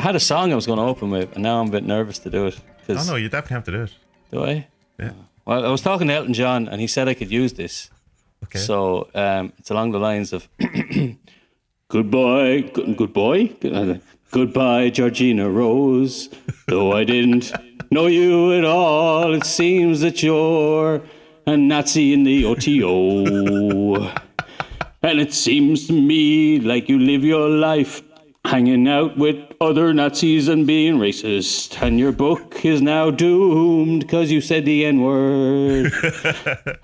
had a song I was going to open with, and now I'm a bit nervous to do it. Oh no, you definitely have to do it. Do I? Yeah. Well, I was talking to Elton John, and he said I could use this. Okay. So it's along the lines of goodbye, goodbye, Georgina Rose. Though I didn't know you at all, it seems that you're a Nazi in the OTO. And it seems to me like you live your life hanging out with other Nazis and being racist. And your book is now doomed because you said the N-word.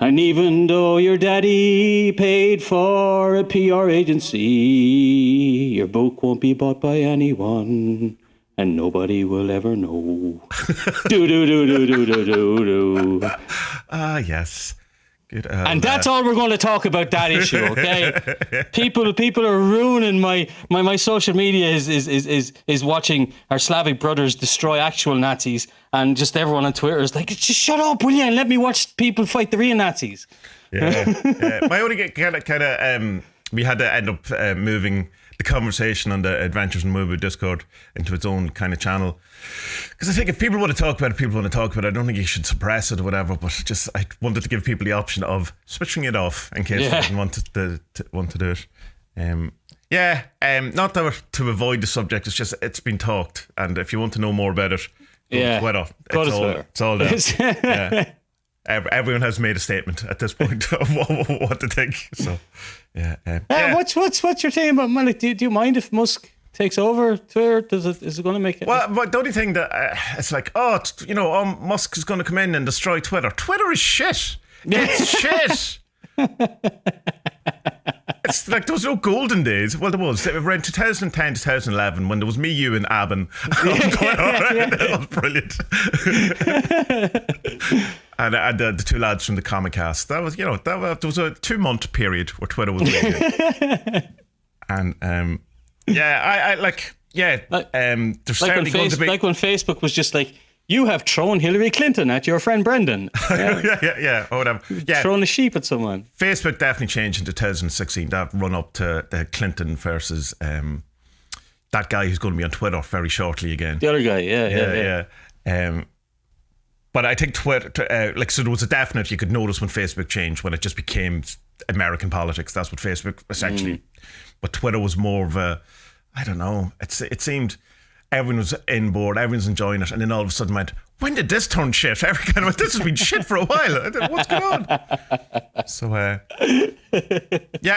And even though your daddy paid for a PR agency, your book won't be bought by anyone. And nobody will ever know. Do. Ah, yes. Good. And that's all we're going to talk about that issue, okay? People are ruining my social media is watching our Slavic brothers destroy actual Nazis, and just everyone on Twitter is like, just shut up, will you, and let me watch people fight the real Nazis. Yeah. My only kind of we had to end up moving the conversation on the Adventures in Movie Discord into its own kind of channel. Because I think if people want to talk about it, people want to talk about it. I don't think you should suppress it or whatever, but just I wanted to give people the option of switching it off in case they didn't want to do it. Not to avoid the subject, it's just it's been talked, and if you want to know more about it, go to Twitter. It's all there. Yeah. Everyone has made a statement at this point of what to think. So, What's your thing about Malik? Do you mind if Musk takes over Twitter? Is it going to make it? Well, but the only thing that it's like, Musk is going to come in and destroy Twitter. Twitter is shit. It's shit. It's like there was no golden days. Well, there was around 2010, 2011 when there was me, you, and Abin. That was brilliant. And the two lads from the Comic Cast. That was, there was a 2-month period where Twitter was really good. And there's certainly going to be like when Facebook was just like, you have thrown Hillary Clinton at your friend Brendan. Yeah, or whatever. Yeah, thrown a sheep at someone. Facebook definitely changed in 2016. That run up to the Clinton versus that guy who's going to be on Twitter very shortly again. The other guy, yeah. But I think Twitter, so there was a definite, you could notice when Facebook changed, when it just became American politics. That's what Facebook essentially. But Twitter was more of a, I don't know. It seemed everyone was in board, everyone's enjoying it, and then all of a sudden went, when did this turn shit? This has been shit for a while. What's going on? So, I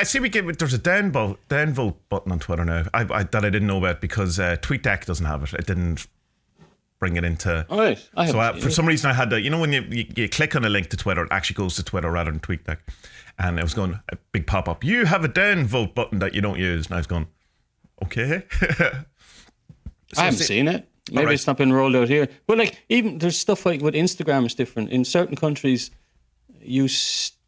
see there's a downvote button on Twitter now that I didn't know about because TweetDeck doesn't have it. It didn't bring it into. Oh, right. For some reason I had to, when you click on a link to Twitter, it actually goes to Twitter rather than TweetDeck. And it was going, a big pop up, you have a downvote button that you don't use. And I was going, okay. I haven't seen it. Maybe it's not been rolled out here. But even there's stuff like with Instagram is different. In certain countries, you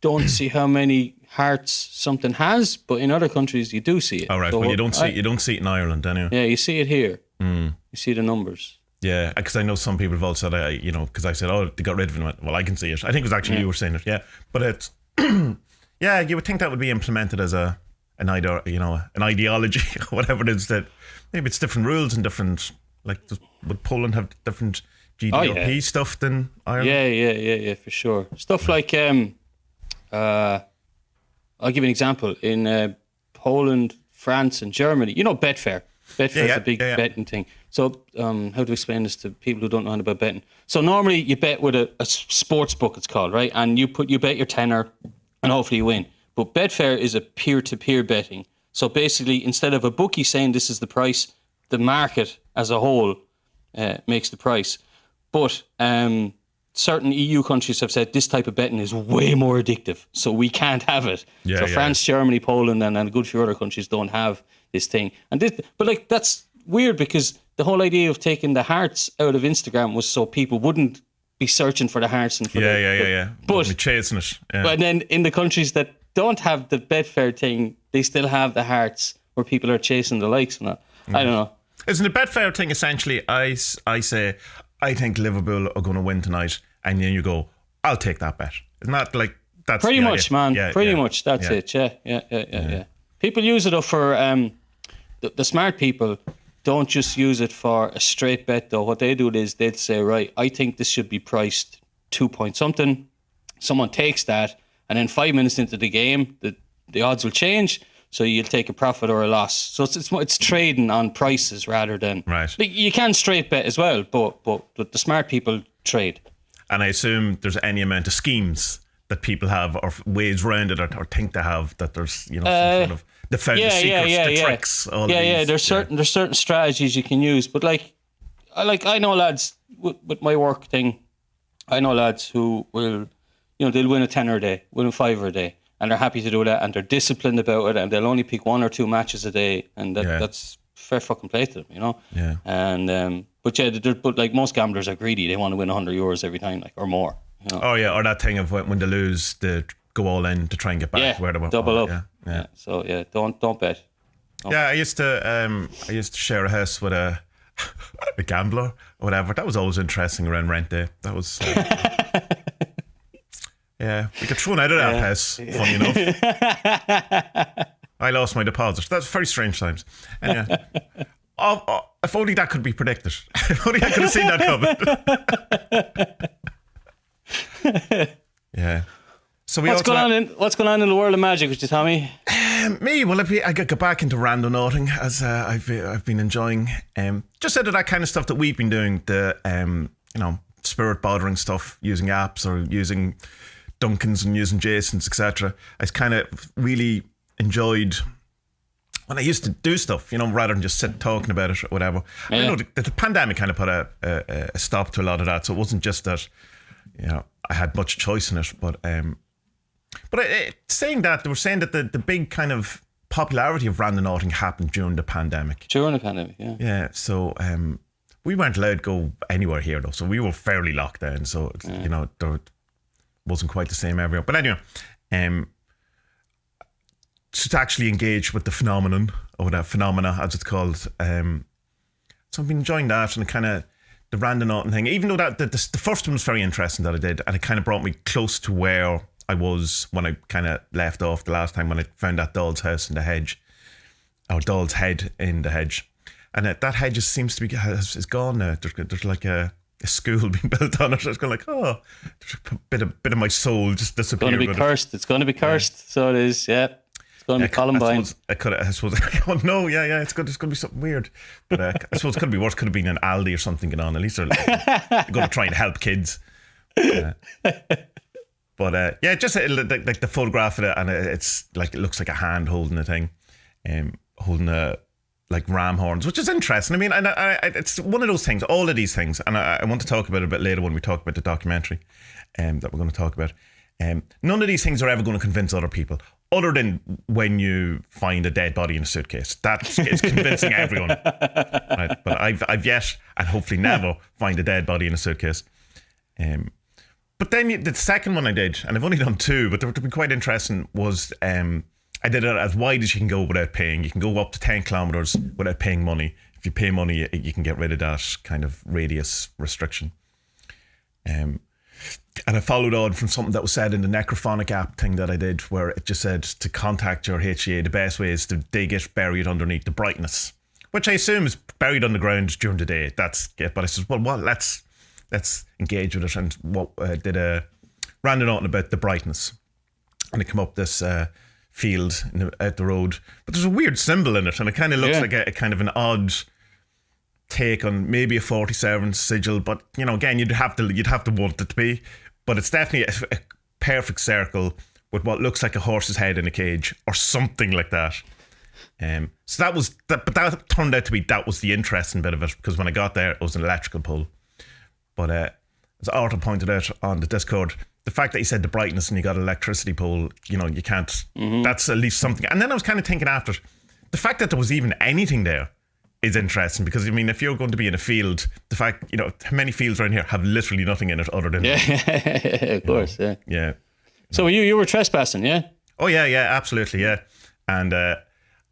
don't see how many hearts something has, but in other countries you do see it. All right. So you don't see it in Ireland, anyway. Yeah, you see it here. You see the numbers. Yeah, because I know some people have also said, because I said, they got rid of it. Well, I can see it. I think it was actually you were saying it. Yeah, but it's you would think that would be implemented as an ideology, or whatever it is, that maybe it's different rules and different, would Poland have different GDP stuff than Ireland? Yeah, for sure. Stuff like, I'll give you an example. In Poland, France and Germany, Betfair. Betfair is a big betting thing. So how to explain this to people who don't know anything about betting? So normally you bet with a sports book, it's called, right? And you bet your tenner and hopefully you win. But Betfair is a peer-to-peer betting. So basically, instead of a bookie saying this is the price, the market as a whole makes the price. But certain EU countries have said this type of betting is way more addictive, so we can't have it. France, Germany, Poland, and a good few other countries don't have this thing. But that's weird because the whole idea of taking the hearts out of Instagram was so people wouldn't be searching for the hearts and for but be chasing it. Yeah. But then in the countries that don't have the Betfair thing, they still have the hearts where people are chasing the likes and that. I don't know. Isn't the Betfair thing essentially? I say I think Liverpool are going to win tonight, and then you go, I'll take that bet. Isn't that like that's pretty much, man? Yeah, pretty much. That's it. Yeah. People use it up for the smart people don't just use it for a straight bet, though. What they do is they'd say, right, I think this should be priced 2 point something. Someone takes that, and then 5 minutes into the game, the odds will change. So you'll take a profit or a loss. So it's trading on prices rather than right. Like, you can straight bet as well, but the smart people trade. And I assume there's any amount of schemes that people have, or ways around it, or think they have, that there's some sort of they found the secrets, the tricks. All these. There's certain strategies you can use, but I know lads with my work thing. I know lads who will, they'll win a tenner a day, win a fiver a day. And they're happy to do that, and they're disciplined about it, and they'll only pick 1 or 2 matches a day, and that's fair fucking play to them, Yeah. And but like most gamblers are greedy; they want to win €100 every time, or more. Oh yeah, or that thing of when they lose, they go all in to try and get back where they were. Double up. Yeah. So don't bet. I used to share a house with a gambler or whatever. That was always interesting around rent day. That was. Yeah, we got thrown out of that house, funny enough. I lost my deposit. That's very strange times. And if only that could be predicted. If only I could have seen that coming. Yeah. So what's going on in the world of magic, which is Tommie? Me? Well, I got back into randonauting, as I've been enjoying. Just out of that kind of stuff that we've been doing, the spirit bothering stuff, using apps or using Duncans and using Jasons, etc. I kind of really enjoyed when I used to do stuff, rather than just sit talking about it or whatever. Yeah. I know the pandemic kind of put a stop to a lot of that, so it wasn't just that I had much choice in it, but saying that, they were saying that the big kind of popularity of randonauting happened during the pandemic. Yeah. So we weren't allowed to go anywhere here though, so we were fairly locked down. So there wasn't quite the same everywhere. But anyway, to actually engage with the phenomenon, or that phenomena as it's called. So I've been enjoying that, and kind of the randonauting thing. Even though that the first one was very interesting that I did, and it kind of brought me close to where I was when I kind of left off the last time, when I found that doll's house in the hedge, or doll's head in the hedge. And that hedge just seems to be is gone now. There's like a school being built on it. It's going like, there's a bit of my soul just disappeared. It's going to be cursed. It's going to be cursed. Yeah. So it is. Yeah. It's going to be Columbine. I suppose. Oh no, yeah. It's going to be something weird. But I suppose it could be worse. Could have been an Aldi or something going on. At least they're going to try and help kids. But just like the photograph of it, and it's like, it looks like a hand holding a thing, holding a like ram horns, which is interesting. I mean, and it's one of those things, all of these things, and I want to talk about it a bit later when we talk about the documentary that we're going to talk about. None of these things are ever going to convince other people, other than when you find a dead body in a suitcase. That is convincing everyone. Right? But I've yet, and hopefully never, find a dead body in a suitcase. But then the second one I did, and I've only done 2, but they were quite interesting, was I did it as wide as you can go without paying. You can go up to 10 kilometers without paying money. If you pay money, you can get rid of that kind of radius restriction. And I followed on from something that was said in the Necrophonic app thing that I did, where it just said to contact your HCA, the best way is to dig it buried underneath the brightness, which I assume is buried on the ground during the day. But I said, well, let's engage with it. And did a randonauting about the brightness, and it came up this field out the road, but there's a weird symbol in it, and it kind of looks like a kind of an odd take on maybe a 47 sigil, but again, you'd have to want it to be, but it's definitely a perfect circle with what looks like a horse's head in a cage or something like that. So that was that, but that turned out to be, that was the interesting bit of it, because when I got there, it was an electrical pole. But as Arthur pointed out on the Discord, the fact that he said the brightness and you got an electricity pole, you can't, that's at least something. And then I was kind of thinking after, the fact that there was even anything there is interesting, because I mean, if you're going to be in a field, the fact, how many fields around here have literally nothing in it other than... of course, Yeah. So you were trespassing, yeah? Oh, yeah, absolutely, yeah. And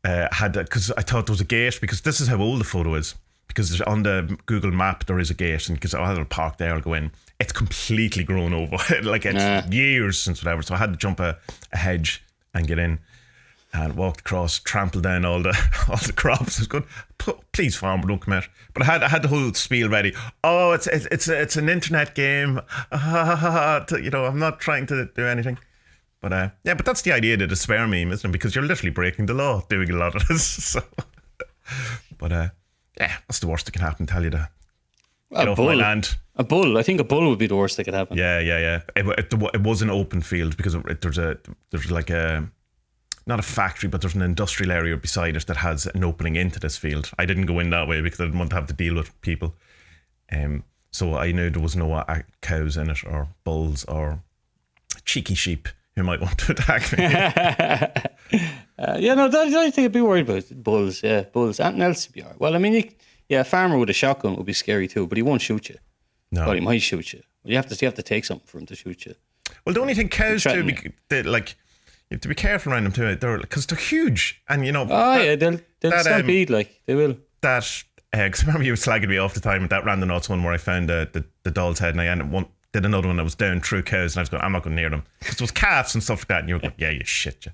because I thought there was a gate, because this is how old the photo is. Because on the Google map there is a gate, and because I'll park there, I'll go in. It's completely grown over, like it's years since whatever. So I had to jump a hedge and get in. and walked across, trampled down all the crops. I was good. Please, farmer, don't come out. But I had the whole spiel ready. Oh, it's an internet game. I'm not trying to do anything. But but that's the idea of the despair meme, isn't it? Because you're literally breaking the law doing a lot of this. So, but that's the worst that can happen. Tell you that. Get off my land. A bull. I think a bull would be the worst that could happen. Yeah. It was an open field because there's like a, not a factory, but there's an industrial area beside it that has an opening into this field. I didn't go in that way because I didn't want to have to deal with people. So I knew there was no cows in it, or bulls, or cheeky sheep who might want to attack me. I don't think I'd be worried about bulls. Yeah, bulls. Anything else would be alright. Well, I mean, a farmer with a shotgun would be scary too, but he won't shoot you. No. Well, he might shoot you. You have to take something for him to shoot you. Well, the only thing cows do, you have to be careful around them too, because they're huge, and you know. Oh they'll stampede, they will. Because I remember you slagging me off the time with that Randonauts one where I found the doll's head, and I did another one that was down through cows, and I was going, I'm not going near them because there was calves and stuff like that, and you were going, yeah, you shit, you.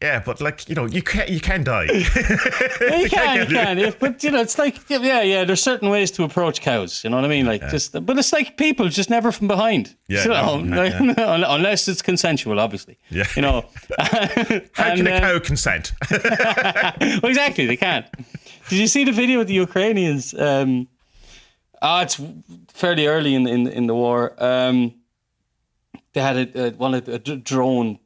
Yeah, but you can die. You can. But it's like, there's certain ways to approach cows. You know what I mean? But it's like people, just never from behind. Yeah, unless it's consensual, obviously. Yeah. How can a cow consent? Well, exactly, they can't. Did you see the video of the Ukrainians? It's fairly early in the war. They had a drone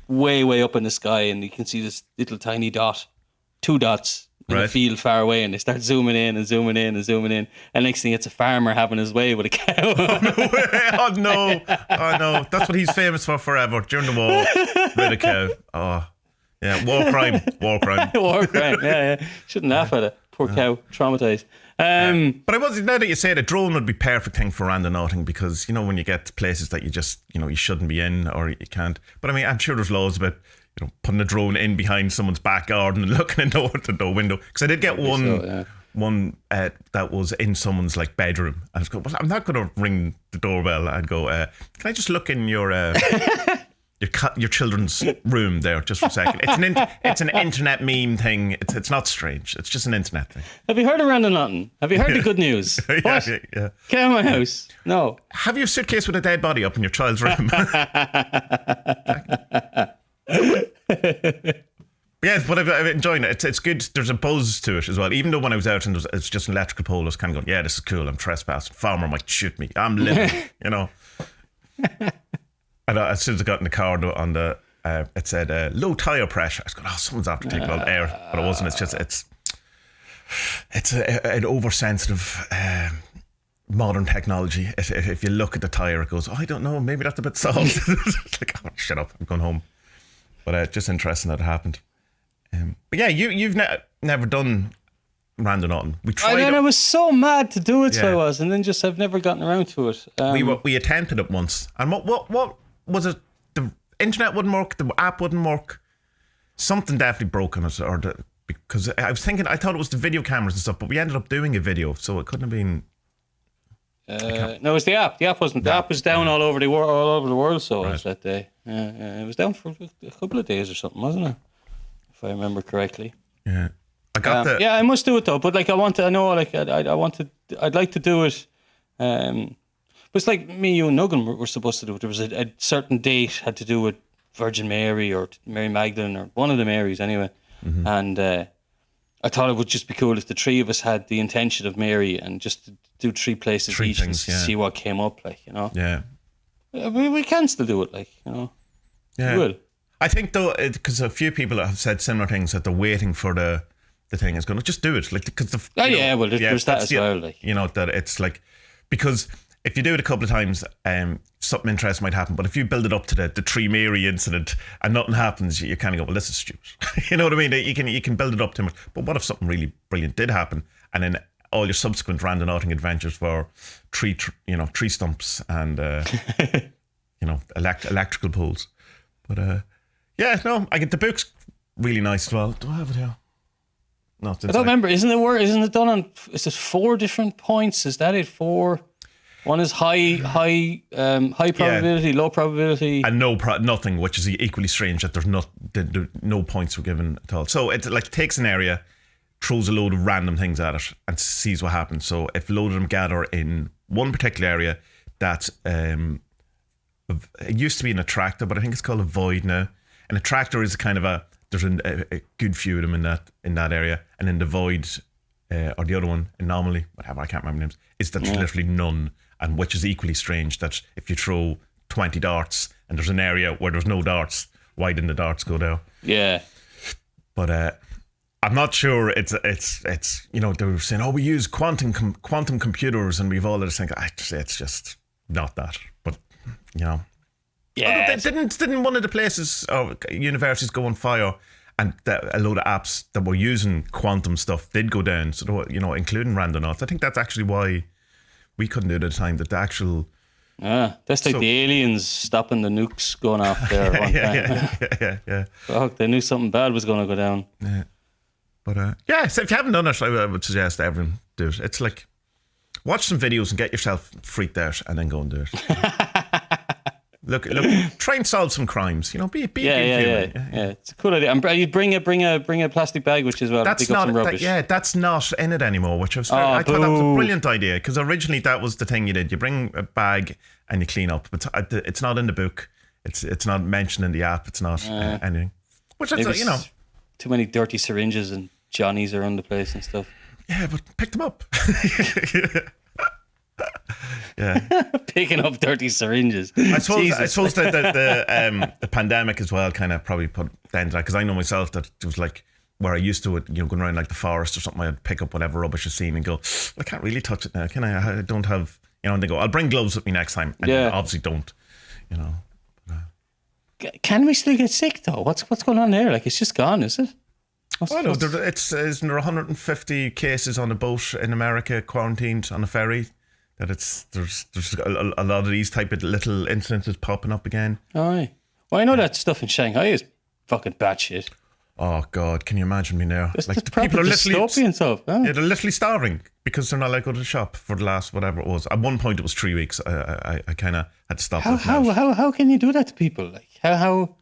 way up in the sky, and you can see this little tiny dot, 2 dots in a field far away, and they start zooming in, and next thing it's a farmer having his way with a cow. Oh no, that's what he's famous for forever, during the war, with a cow. Oh yeah, war crime. War crime, yeah. Shouldn't laugh at it. Poor cow, traumatised. But now that you say it, a drone would be perfect thing for randonauting, because when you get to places that you just you shouldn't be in, or you can't. But I mean, I'm sure there's laws about putting a drone in behind someone's back garden and looking into the window. Because I did get one that was in someone's bedroom. I was going, well, I'm not going to ring the doorbell and go, can I just look in your your children's room there just for a second? It's an internet meme thing. It's not strange. It's just an internet thing. Have you heard of Randonauting? Have you heard the good news? What? Yeah. Get out of my house. No. Have you a suitcase with a dead body up in your child's room? Yeah, but I'm enjoying it. It's good. There's a buzz to it as well. Even though when I was out and it's just an electrical pole, I was kind of going, yeah, this is cool. I'm trespassing. Farmer might shoot me. I'm living, And as soon as I got in the car on the, it said low tire pressure. I was going, someone's after taking all the air, but it wasn't. It's just it's an oversensitive modern technology. If you look at the tire, it goes, I don't know, maybe that's a bit soft. It's like, shut up, I'm going home. But just interesting that it happened. But yeah, you've never done randonauting. We tried. I was so mad to do it, so I was, and then just I've never gotten around to it. We attempted it once, and what was it? The internet wouldn't work. The app wouldn't work. Something definitely broke on us, because I was thinking, I thought it was the video cameras and stuff, but we ended up doing a video, so it couldn't have been. No, it was the app. The app wasn't. The app was down all over the world. So it was that day. It was down for a couple of days or something, wasn't it? If I remember correctly. Yeah, I got I must do it though. But I'd like to do it. But it's like me, you, and Nugan were supposed to do it. There was a certain date had to do with Virgin Mary or Mary Magdalene or one of the Marys anyway. Mm-hmm. And I thought it would just be cool if the three of us had the intention of Mary and just to do 3 places each and see what came up, Yeah. We can still do it, Yeah. We will. I think though, because a few people have said similar things, that they're waiting for the thing is going to just do it, because there's that as well, that it's because if you do it a couple of times, something interesting might happen. But if you build it up to the Tree Mary incident and nothing happens, you kind of go, well, this is stupid. You know what I mean? You can build it up too much. But what if something really brilliant did happen, and then all your subsequent randonauting adventures were tree stumps and electrical poles? But I get the book's really nice as well. Do I have it here? No, I don't remember. Isn't it done on? Is it 4 different points? Is that it? 4? One is high probability, low probability, and nothing, which is equally strange that there's no points were given at all. So it like takes an area, throws a load of random things at it, and sees what happens. So if a load of them gather in one particular area, that it used to be an attractor, but I think it's called a void now. An attractor is kind of there's a good few of them in that area, and then the void or the other one, anomaly, whatever, I can't remember names, is that there's literally none, and which is equally strange that if you throw 20 darts and there's an area where there's no darts, why didn't the darts go down? Yeah. But I'm not sure it's they were saying, oh, we use quantum computers and we've all this thing. It's just not that. But yeah. Didn't one of the places or universities go on fire, and a load of apps that were using quantum stuff did go down? So including Randonauts. I think that's actually why we couldn't do it at the time. That the actual that's like the aliens stopping the nukes going off there. Yeah. Fuck, they knew something bad was going to go down. Yeah. But so if you haven't done it, I would suggest everyone do it. It's like, watch some videos and get yourself freaked out, and then go and do it. Look, try and solve some crimes. Be human. Yeah, it's a cool idea. And you bring a plastic bag, which is pick up some rubbish. That's not in it anymore. Which I thought that was a brilliant idea, because originally that was the thing you did. You bring a bag and you clean up, but it's not in the book. It's not mentioned in the app. It's not anything. Which is too many dirty syringes and Johnnies around the place and stuff. Yeah, but pick them up. Yeah, picking up dirty syringes. I suppose that the pandemic as well kind of probably put down to that, because I know myself that it was like where I used to going around like the forest or something, I'd pick up whatever rubbish I seen and go, I can't really touch it now, can I? I don't have, and they go, I'll bring gloves with me next time, and obviously don't, Can we still get sick though? What's going on there? Like, it's just gone, is it? No, isn't there 150 cases on a boat in America quarantined on a ferry? That there's a lot of these type of little incidences popping up again. Aye. Well, I know that stuff in Shanghai is fucking batshit. Oh God, can you imagine me now? Like, the people are literally stuff. Oh. Yeah, they're literally starving because they're not allowed to go to the shop for the last whatever it was. At one point, it was 3 weeks. I kind of had to stop. How can you do that to people? Like how?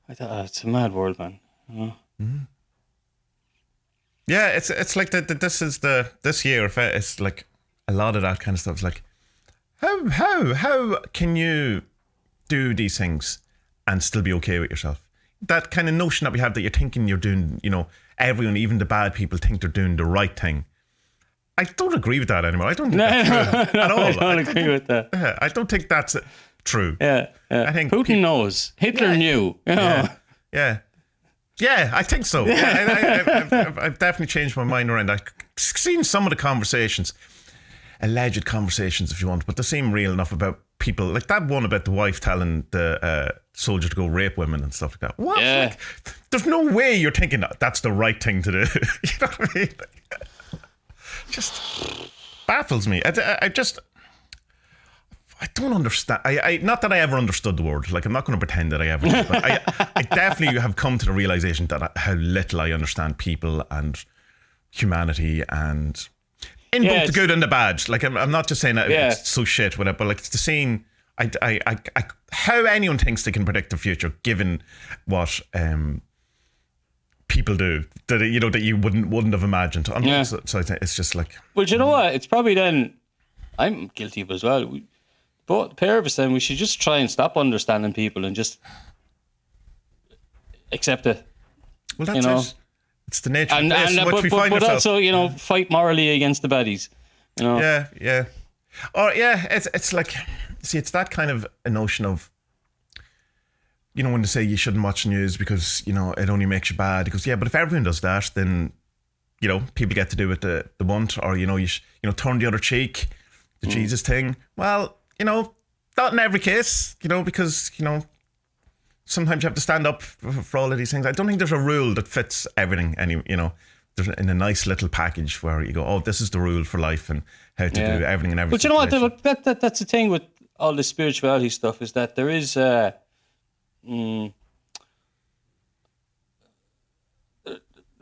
I thought it's a mad world, man. Oh. Mm-hmm. Yeah, it's like this year. It's like a lot of that kind of stuff. It's like how can you do these things and still be okay with yourself? That kind of notion that we have that you're thinking you're doing, everyone, even the bad people, think they're doing the right thing. I don't agree with that anymore. I don't think that's true at all. I don't agree with that. Yeah, I don't think that's true. Yeah. I think Putin knows. Hitler knew. Yeah, I think so. I've definitely changed my mind around that. I've seen some of the conversations, alleged conversations if you want, but they seem real enough about people. Like that one about the wife telling the soldier to go rape women and stuff like that. What? Yeah. Like, there's no way you're thinking that's the right thing to do. You know what I mean? Just baffles me. I don't understand. I not that I ever understood the word. Like, I'm not going to pretend that I ever did, but I definitely have come to the realization that how little I understand people and humanity and in both the good and the bad. Like, I'm not just saying that it's so shit, whatever, but like, it's the scene. How anyone thinks they can predict the future, given what people do, that you wouldn't have imagined. So I think it's just like. Well, you know what? It's probably then. I'm guilty of it as well. Both the pair of us, then we should just try and stop understanding people and just accept it. Well, that's it. It's the nature of this, which we find but ourselves. also, fight morally against the baddies. Yeah. Or it's like, see, it's that kind of a notion of, when they say you shouldn't watch news because it only makes you bad. Because but if everyone does that, then people get to do what they want, or you turn the other cheek, the Jesus thing. Well, not in every case, because sometimes you have to stand up for all of these things. I don't think there's a rule that fits everything. There's in a nice little package where you go, oh, this is the rule for life and how to do everything and everything. But you know what? That's the thing with all this spirituality stuff, is that there is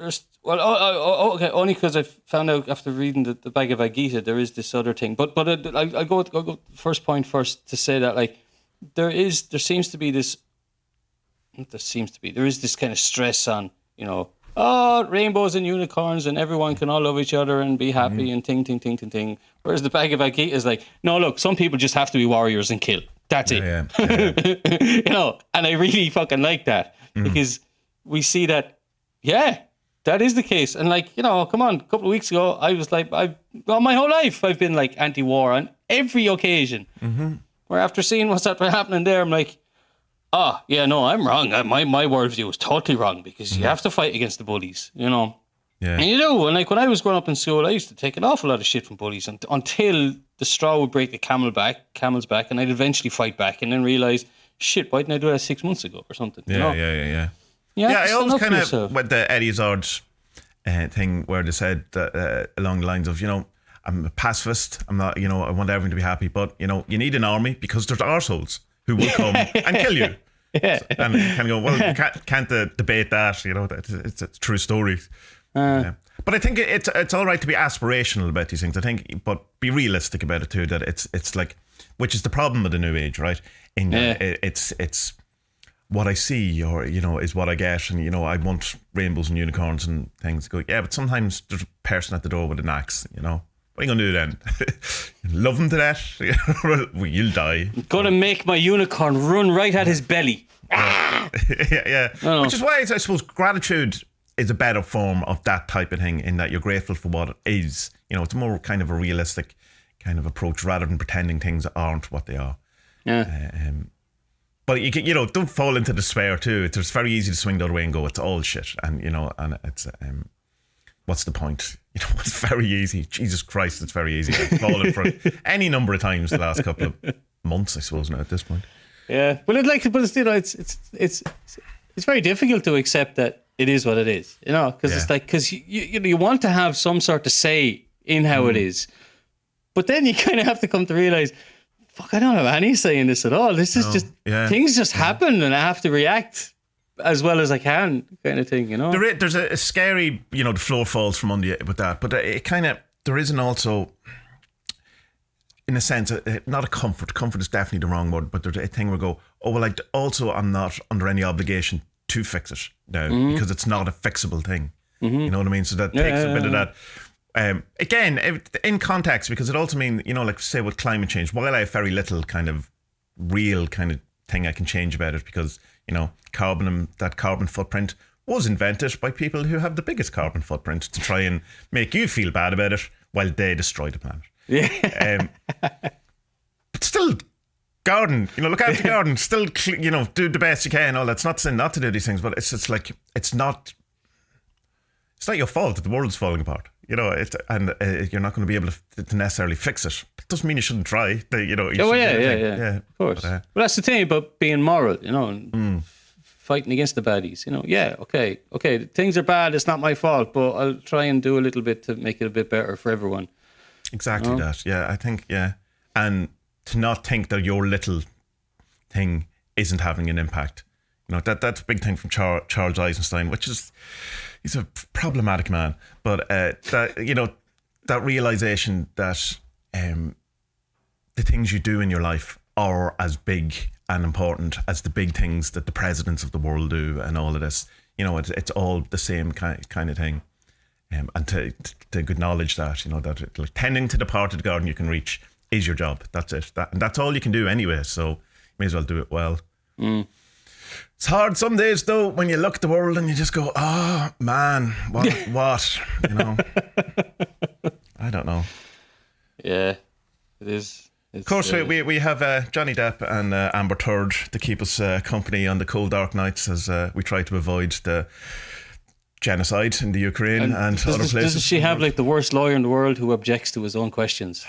okay, only because I found out after reading the Bhagavad Gita there is this other thing. But I'll go first point first to say that like there is this kind of stress on, you know, rainbows and unicorns and everyone can all love each other and be happy and ting. Whereas the Bhagavad Gita is like, no, look, some people just have to be warriors and kill. That's it. You know, and I really fucking like that because we see that, that is the case. And like, you know, come on, a couple of weeks ago, I was like, my whole life, I've been like anti-war on every occasion. Where after seeing what's happening there, I'm like, I'm wrong. My worldview is totally wrong because you have to fight against the bullies, you know. Yeah. And you do. And like when I was growing up in school, I used to take an awful lot of shit from bullies until the straw would break the camel's back, and I'd eventually fight back and then realize, shit, why didn't I do that 6 months ago or something? Yeah, you know? Yeah, I always kind of with the Eddie Izzard thing where they said along the lines of, you know, I'm a pacifist. I'm not, you know, I want everyone to be happy, but you know, you need an army because there's arseholes who will come and kill you. And kind of go, well, you can't debate that. You know, it's a true story. But I think it's all right to be aspirational about these things. I think, but be realistic about it too. That it's like, which is the problem with the new age, right? It's what I see, or you know, is what I get, and you know, I want rainbows and unicorns and things. Go, yeah, but sometimes there's a person at the door with an axe. You know, what are you gonna do then? Love him to death? Well, you'll die. I'm gonna make my unicorn run right at his belly. Yeah. Which is why I suppose gratitude is a better form of that type of thing, in that you're grateful for what it is. You know, it's more kind of a realistic kind of approach rather than pretending things aren't what they are. Yeah. But you know, don't fall into despair too. It's very easy to swing the other way and go, it's all shit. And you know, and it's what's the point? You know, it's very easy. Jesus Christ, it's very easy. I've fallen for it any number of times the last couple of months, I suppose, now at this point. Yeah, but it's you know, it's very difficult to accept that it is what it is, you know, because it's like, because you want to have some sort of say in how it is, but then you kind of have to come to realize, fuck, I don't have any say in this at all. This is just things just happen, and I have to react as well as I can, kind of thing, you know. There's a scary, you know, the floor falls from under you with that, but it kind of, there isn't also, in a sense, not a comfort. Comfort is definitely the wrong word, but there's a thing where we go, oh well, I'm not under any obligation to fix it now because it's not a fixable thing. You know what I mean? So that takes a bit of that. Again, in context, because it also means, you know, like say with climate change, while I have very little kind of real kind of thing I can change about it, because, you know, that carbon footprint was invented by people who have the biggest carbon footprint to try and make you feel bad about it while they destroy the planet. Yeah. But still, garden, you know, look after the garden, still, you know, do the best you can. All that's not saying not to do these things, but it's just like, it's not your fault that the world's falling apart, you know, you're not going to be able to necessarily fix it. It doesn't mean you shouldn't try. You know, yeah, of course. But that's the thing about being moral, you know, and fighting against the baddies, you know. Yeah, okay, things are bad, it's not my fault, but I'll try and do a little bit to make it a bit better for everyone. Exactly that. Yeah, I think, and to not think that your little thing isn't having an impact. You know, that's a big thing from Charles Eisenstein, which is, he's a problematic man, but that, you know, that realization that the things you do in your life are as big and important as the big things that the presidents of the world do and all of this. You know, it's all the same kind of thing. And to acknowledge that, you know, that like, tending to the part of the garden you can reach is your job. That's it. And that's all you can do anyway. So you may as well do it well. It's hard some days though when you look at the world and you just go, oh man, what? You know, I don't know. Yeah, it is. Of course, we have Johnny Depp and Amber Turd to keep us company on the cold dark nights as we try to avoid the genocide in the Ukraine and other places. Doesn't she have like the worst lawyer in the world who objects to his own questions?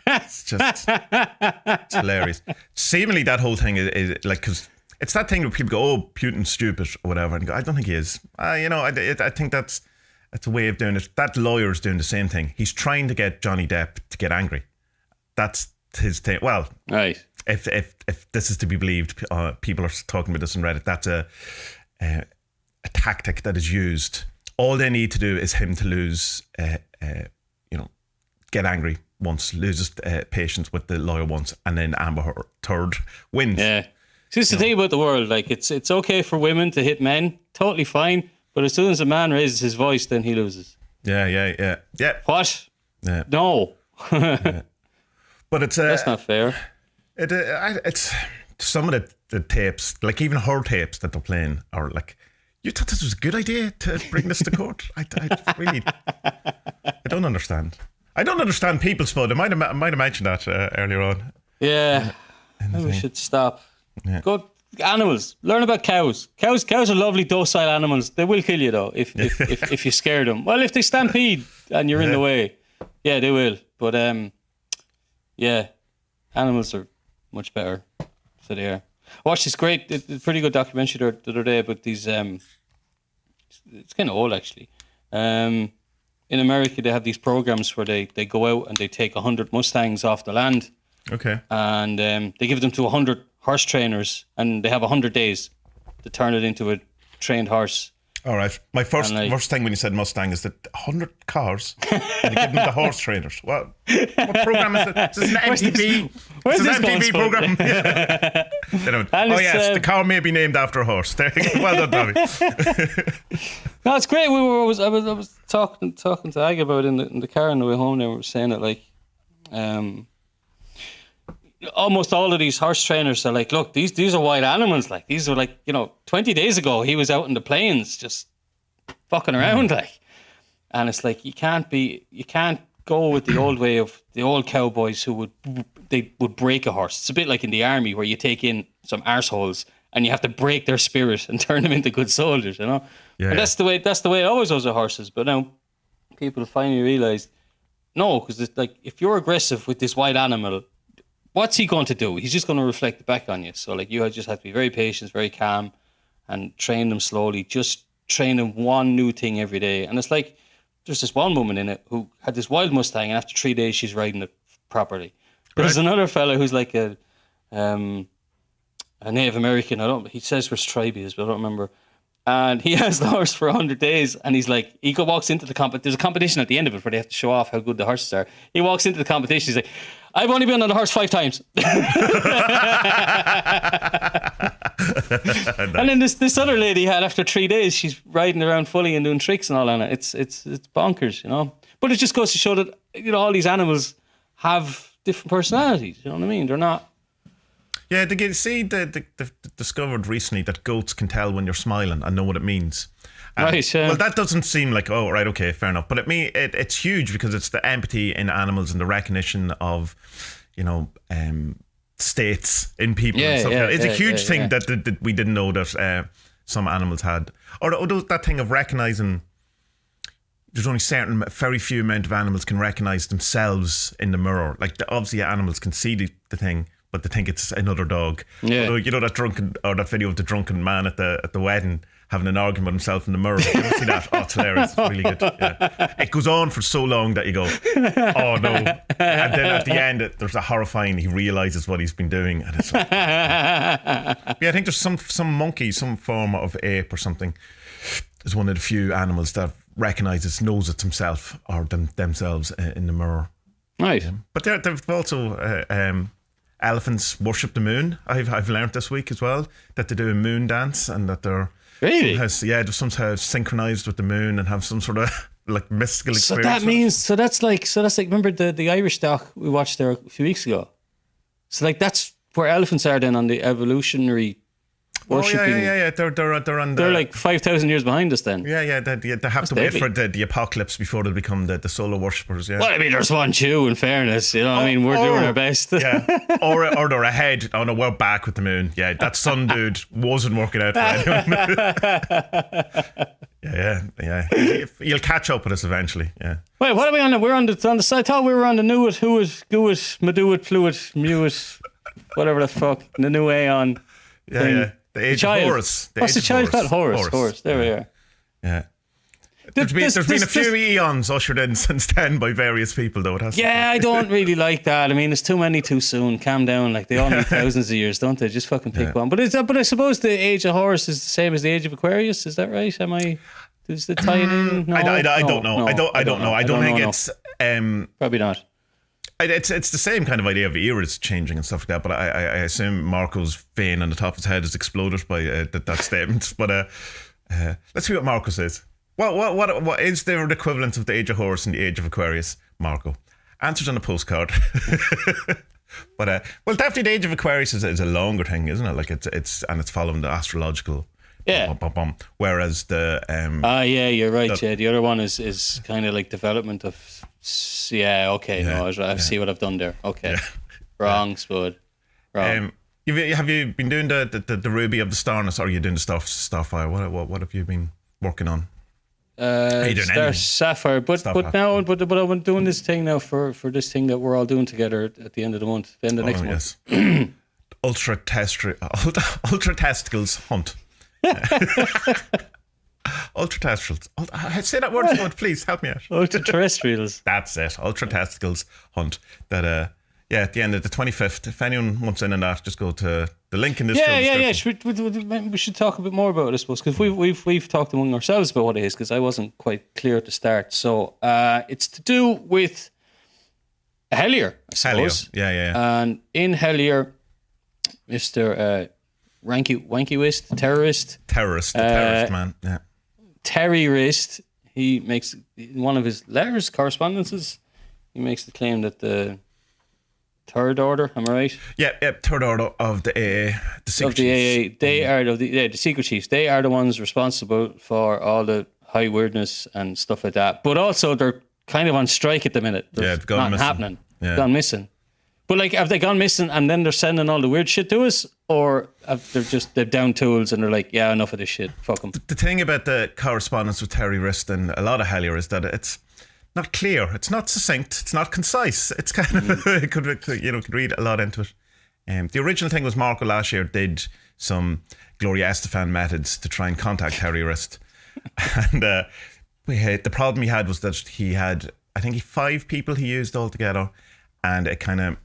It's just, it's hilarious. Seemingly that whole thing is like, because it's that thing where people go, oh, Putin's stupid or whatever, and go, I don't think he is. You know, I think that's a way of doing it. That lawyer is doing the same thing. He's trying to get Johnny Depp to get angry. That's his thing. Well, right. If this is to be believed, people are talking about this on Reddit. That's a tactic that is used all they need to do is him to lose, get angry once, loses patience with the lawyer once, and then Amber Turd wins. Yeah. See, it's the thing about the world. Like, it's okay for women to hit men, totally fine. But as soon as a man raises his voice, then he loses. Yeah. What? Yeah. No. Yeah. But it's that's not fair. It's some of the tapes, like even her tapes that they're playing, are like, you thought this was a good idea to bring this to court? I really, I don't understand. I don't understand people's vote. I might have mentioned that earlier on. Yeah, maybe we should stop. Yeah. Go animals. Learn about cows. Cows are lovely, docile animals. They will kill you though if you scare them. Well, if they stampede and you're in the way, yeah, they will. But yeah, animals are much better. So they are. I watched this great, pretty good documentary the other day about these. It's kind of old actually. In America, they have these programs where they go out and they take 100 Mustangs off the land. Okay. And they give them to 100 horse trainers, and they have 100 days to turn it into a trained horse. All right. My first thing when you said Mustang is that 100 cars and they give them the horse trainers. What program is it? Is this an MTV? Where's this an MTV program? Yes, the car may be named after a horse. There you go. Well done, Tommie. No, it's great. I was talking to Ag about it in the car on the way home. They were saying that like, almost all of these horse trainers are like, look, these are wild animals. Like, these are like, 20 days ago he was out in the plains just fucking around, like. And it's like you can't go with the old way of the old cowboys who would break a horse. It's a bit like in the army where you take in some arseholes and you have to break their spirit and turn them into good soldiers, Yeah, and that's the way it always was with horses. But now people finally realised, no, because it's like if you're aggressive with this wild animal, what's he going to do? He's just going to reflect it back on you. So like you just have to be very patient, very calm, and train them slowly. Just train them one new thing every day. And it's like there's this one woman in it who had this wild Mustang, and after 3 days she's riding it properly. There's another fella who's like a Native American. He says where his tribe is, but I don't remember. And he has the horse for 100 days, and he's like, walks into the competition. There's a competition at the end of it where they have to show off how good the horses are. He walks into the competition, he's like, I've only been on the horse 5 times. And then this other lady had, after 3 days, she's riding around fully and doing tricks and all on it. It's bonkers, But it just goes to show that, all these animals have different personalities, you know what I mean? They're not... Yeah, they discovered recently that goats can tell when you're smiling and know what it means. Right, yeah. Well, that doesn't seem like, oh, right, okay, fair enough. But it's huge because it's the empathy in animals and the recognition of, states in people. Yeah, and stuff. yeah, It's a huge thing yeah. that we didn't know that some animals had. Or that thing of recognising, there's only very few amount of animals can recognise themselves in the mirror. Like, obviously animals can see the thing, but they think it's another dog. Yeah. Although, that video of the drunken man at the wedding having an argument with himself in the mirror. You ever see that? Oh, it's hilarious. It's really good. Yeah. It goes on for so long that you go, oh no. And then at the end, there's a horrifying, he realises what he's been doing. And it's like, yeah, I think there's some monkey, some form of ape or something, is one of the few animals that recognises, knows it's himself or themselves in the mirror. Right. But they've also... elephants worship the moon. I've learned this week as well that they do a moon dance and that they're they're somehow synchronized with the moon and have some sort of like mystical experience. So that's like remember the Irish doc we watched there a few weeks ago. So like that's where elephants are then on the evolutionary worshipping. Oh yeah. They're like 5,000 years behind us then. Yeah. They have to wait for the apocalypse before they become the solo worshippers. Yeah. Well, I mean, there's one too. In fairness, we're doing our best. Yeah. Or they're ahead. Oh no, we're back with the moon. Yeah, that sun dude wasn't working out for anyone. Yeah. You'll catch up with us eventually. Yeah. Wait, what are we on? We're on the side. I thought we were on the New It, Who It, Go It, Maduit, Fluid, Mewit, whatever the fuck, the new Aeon. Yeah. The age of Horus. What's the child called? Horus. There we are. Yeah. There's been a few eons ushered in since then by various people, though. I don't really like that. I mean, there's too many too soon. Calm down. Like, they all need thousands of years, don't they? Just fucking pick one. But I suppose the age of Horus is the same as the age of Aquarius. Is that right? Am I? Does it tie it in? No, I don't know. no, I don't know. I don't think it's probably not. It's the same kind of idea of eras changing and stuff like that. But I assume Marco's vein on the top of his head is exploded by that statement. But let's see what Marco says. What is the equivalent of the age of Horus and the age of Aquarius, Marco? Answers on a postcard. But well, definitely the age of Aquarius is a longer thing, isn't it? Like it's following the astrological. Yeah. Whereas the yeah, you're right. The other one is kind of like development of. Yeah. Okay. No, I see what I've done there. Okay. Yeah. Wrong, Spud. Wrong. Have you been doing the Ruby of the Starness, or are you doing the Starfire? What have you been working on? Sapphire, but I'm doing this thing now for this thing that we're all doing together at the end of the month, the end of next month. Ultra-testicles hunt. Ultra-terrestrials. Say that word, please help me out. Ultra-terrestrials. That's it. Ultra-testicles hunt. That at the end of the 25th. If anyone wants in on that, just go to the link in this. Yeah. We should talk a bit more about it, I suppose, because we've talked among ourselves about what it is, because I wasn't quite clear at the start. So it's to do with Hellier, I suppose. Hellier. Yeah. And in Hellier, Mr. Wanky-wist, terrorist, man. Yeah. Terrorist. He makes, in one of his letters, correspondences, he makes the claim that the Third Order, am I right? Yeah, Third Order of the AA, the secret of the chiefs. AA. They are the secret chiefs. They are the ones responsible for all the high weirdness and stuff like that. But also, they're kind of on strike at the minute. It's gone not missing. happening. Yeah. Gone missing. But like, have they gone missing and then they're sending all the weird shit to us, or they're down tools and they're like, yeah, enough of this shit. Fuck them. The thing about the correspondence with Terry Rist and a lot of Hellier is that it's not clear, it's not succinct, it's not concise. It's kind of could read a lot into it. The original thing was Marco last year did some Gloria Estefan methods to try and contact Terry Rist, and the problem he had was that he had, I think, 5 people he used altogether, and it kind of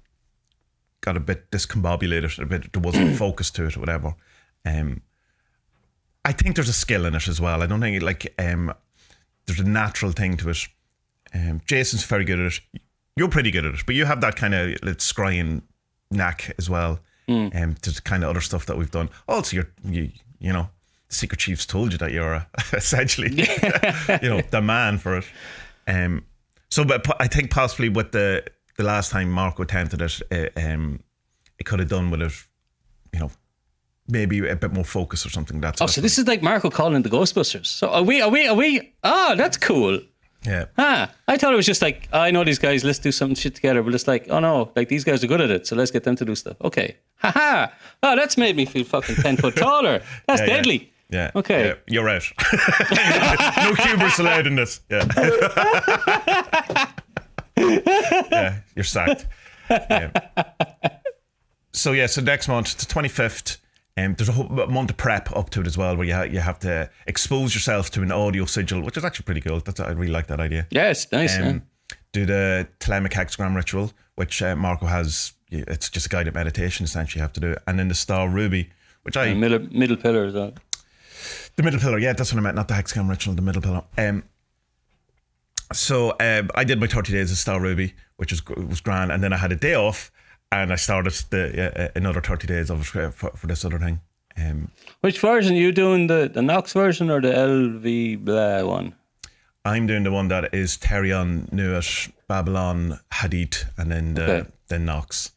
got a bit discombobulated. There wasn't focus to it or whatever. I think there's a skill in it as well. I don't think there's a natural thing to it. Jason's very good at it. You're pretty good at it, but you have that kind of scrying knack as well. To kind of other stuff that we've done. Also, you know, the secret chiefs told you that you're essentially, the man for it. But I think possibly with the last time Marco attempted it, it could have done with it, maybe a bit more focus or something. So this is like Marco calling the Ghostbusters. So are we? Oh, that's cool. Yeah. I thought it was just like, I know these guys, let's do some shit together. But it's like, oh no, like these guys are good at it, so let's get them to do stuff. Okay. Oh, that's made me feel fucking 10 foot taller. That's deadly. Yeah. Okay. Yeah, you're out. No hubris allowed in this. Yeah. Yeah, you're sacked. So next month, the 25th, there's a whole month of prep up to it as well, where you have to expose yourself to an audio sigil, which is actually pretty cool. I really like that idea. Yeah, it's nice. Do the Thelemic hexagram ritual, which Marco has. It's just a guided meditation, essentially, you have to do it. And then the Star Ruby, which middle pillar is that. The middle pillar, yeah, that's what I meant, not the hexagram ritual, the middle pillar. So I did my 30 days of Star Ruby, which was grand, and then I had a day off, and I started another 30 days of for this other thing. Which version are you doing? The Nox version or the LV blah one? I'm doing the one that is Terion, Nuit, Babylon, Hadith, and then the Nox.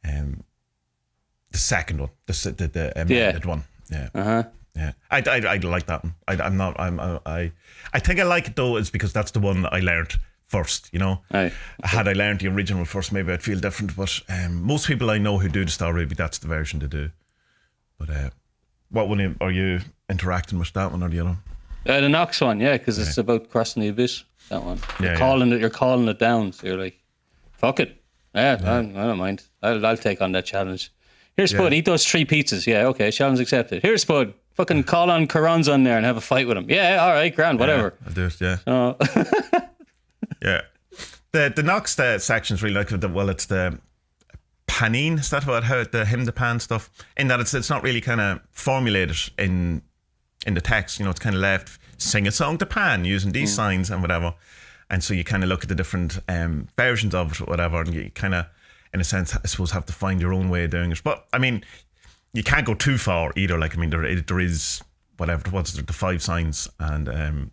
The second one, the amended one. Yeah. Yeah, I like that one. I think I like it though, is because that's the one that I learned first. Had I learned the original first, maybe I'd feel different. But most people I know who do the Star Ruby, that's the version they do. But what one are you interacting with, that one or the other? The Nox one, yeah, because it's about crossing the abyss. That one. You're calling it down. So you're like, fuck it. Yeah. I don't mind. I'll take on that challenge. Here's Spud. Eat those 3 pizzas. Yeah, okay. Challenge accepted. Here's Spud. Fucking call on Karan's on there and have a fight with him. Yeah, all right, grand, whatever. Yeah, I'll do it, yeah. Yeah. The Nox section's really like it's the panine, is that about how the hymn the pan stuff? In that it's not really kind of formulated in in the text. It's kind of left, sing a song to Pan using these signs and whatever. And so you kind of look at the different versions of it or whatever, and you kind of, in a sense, I suppose, have to find your own way of doing it. But I mean, you can't go too far either. Like, I mean, there is the 5 signs and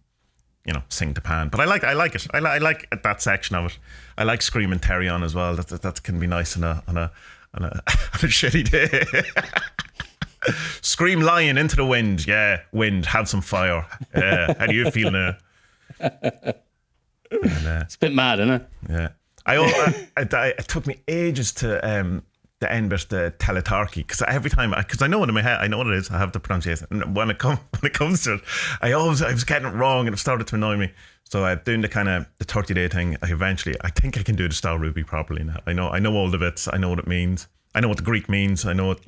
sing to Pan. But I like it. I like that section of it. I like screaming Terry on as well. That can be nice on a shitty day. Scream lion into the wind. Yeah, wind, have some fire. How do you feel now? It's a bit mad, isn't it? Yeah. It took me ages to the end bit, the teletarchy, because every time, because I know it in my head, I know what it is, I have the pronunciation, and when it comes to it, I was getting it wrong, and it started to annoy me. So doing the kind of the 30-day thing, I think I can do the Star Ruby properly now. I know all the bits, I know what it means, I know what the Greek means, I know it,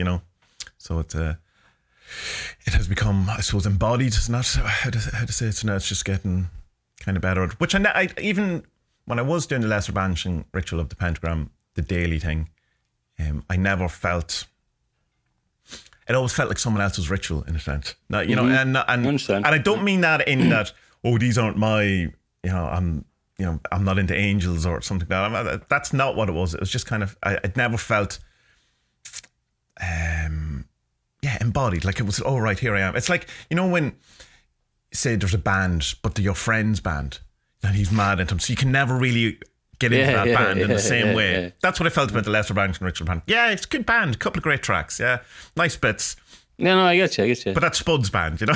so it has become, I suppose, embodied. It's not how to say it. So now it's just getting kind of better. Which I even when I was doing the lesser banishing ritual of the pentagram, the daily thing, I never felt. It always felt like someone else's ritual in a sense. Now, and I don't mean that in that, oh, these aren't my, I'm not into angels or something like that. That's not what it was. It was just kind of, it never felt, embodied. Like it was, oh, right, here I am. It's like, when, say there's a band, but they're your friend's band, and he's mad at him, so you can never really get into that band in the same way. Yeah. That's what I felt about the Lesser Banishing Ritual band. Yeah, it's a good band, a couple of great tracks, yeah, nice bits. No, I get you. But that's Spud's band, Yeah.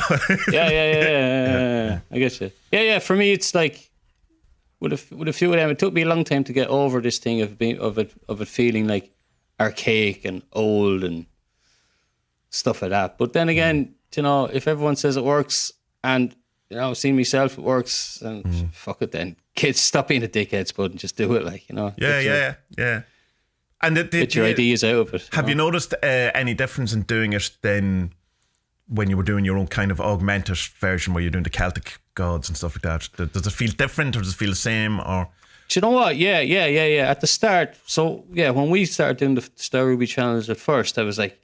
I get you. Yeah. For me, it's like with a few of them, it took me a long time to get over this thing of it feeling like archaic and old and stuff like that. But then again, if everyone says it works, and I've seen myself, it works, and fuck it then. Kids, stop being a dickhead, Spud, and just do it, Yeah. And get your ideas out of it. Have you noticed any difference in doing it than when you were doing your own kind of augmented version where you're doing the Celtic gods and stuff like that? Does it feel different, or does it feel the same? Or do you know what? Yeah. At the start, so yeah, when we started doing the Star Ruby channels at first, I was like,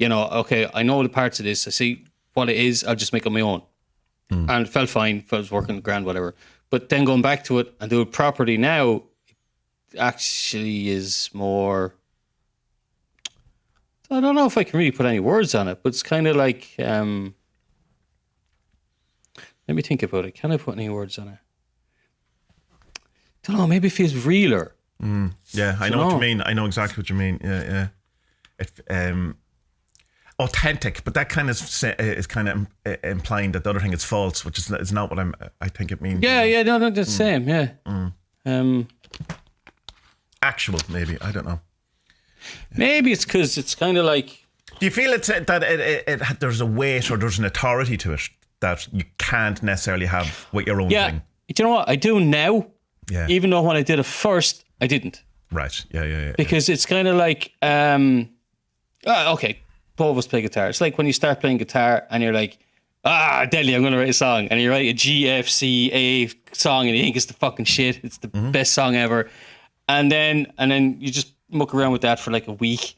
okay, I know the parts of this. I see what it is. I'll just make it my own. And it felt fine. If I was working grand, whatever. But then going back to it and do it properly now, it actually is more. I don't know if I can really put any words on it, but it's kind of like. Let me think about it. Can I put any words on it? Don't know. Maybe it feels realer. Yeah, I know what you mean. I know exactly what you mean. Yeah. It, authentic, but that kind of is kind of implying that the other thing is false, which is not what I think it means. Yeah, no, that's the same. Yeah. Actual, maybe, I don't know. Maybe it's because it's kind of like. Do you feel that it there's a weight or there's an authority to it that you can't necessarily have with your own thing? Do you know what I do now? Yeah. Even though when I did it first, I didn't. Right. Yeah. Because it's kind of like, okay. Both of us play guitar. It's like when you start playing guitar and you're like, Delhi, I'm going to write a song. And you write a G, F, C, A song and you think it's the fucking shit. It's the best song ever. And then you just muck around with that for like a week.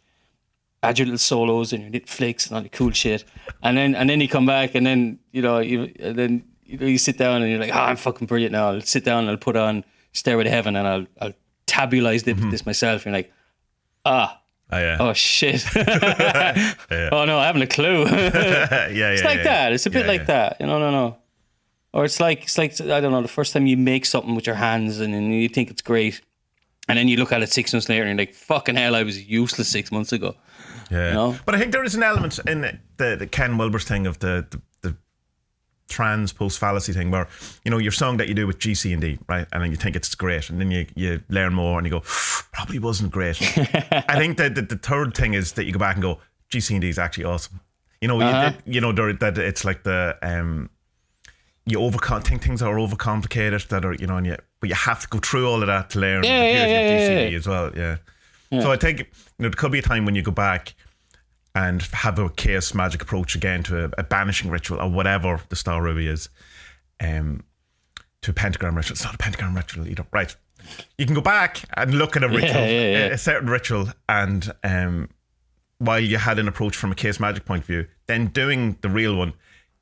Add your little solos and your little flicks and all the cool shit. And then you come back and then, you sit down and you're like, I'm fucking brilliant now. I'll sit down and I'll put on Stairway to Heaven and I'll tabulize this myself. And you're like, oh shit. Oh no, I haven't a clue. It's like that. It's a bit like that. No. Or it's like I don't know, the first time you make something with your hands and then you think it's great. And then you look at it 6 months later and you're like, fucking hell, I was useless 6 months ago. Yeah. But I think there is an element in the Ken Wilber's thing of the trans post fallacy thing where, your song that you do with G, C and D, right? And then you think it's great. And then you learn more and you go, probably wasn't great. I think that the third thing is that you go back and go, G, C and D is actually awesome. That it's like the, you think things are overcomplicated that are, but you have to go through all of that to learn the beauty of G, C and D as well. Yeah. So I think, there could be a time when you go back and have a chaos magic approach again to a banishing ritual or whatever the Star Ruby is, to a pentagram ritual. It's not a pentagram ritual either, right? You can go back and look at a ritual, a certain ritual, and while you had an approach from a chaos magic point of view, then doing the real one,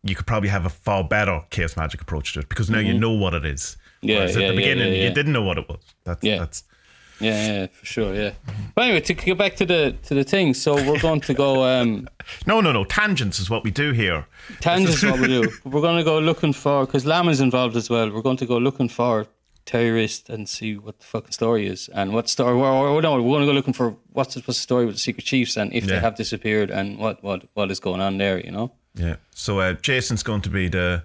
you could probably have a far better chaos magic approach to it because now you know what it is. Whereas at the beginning you didn't know what it was. That's for sure. Yeah. But anyway, to go back to the thing, so we're going to go. No. Tangents is what we do here. Tangents is what we do. We're going to go looking for, because Lama's involved as well. We're going to go looking for terrorists and see what the fucking story is and what story. Or no, we're going to go looking for what's the story with the secret chiefs and if they have disappeared and what is going on there. You know. Yeah. So Jason's going to be the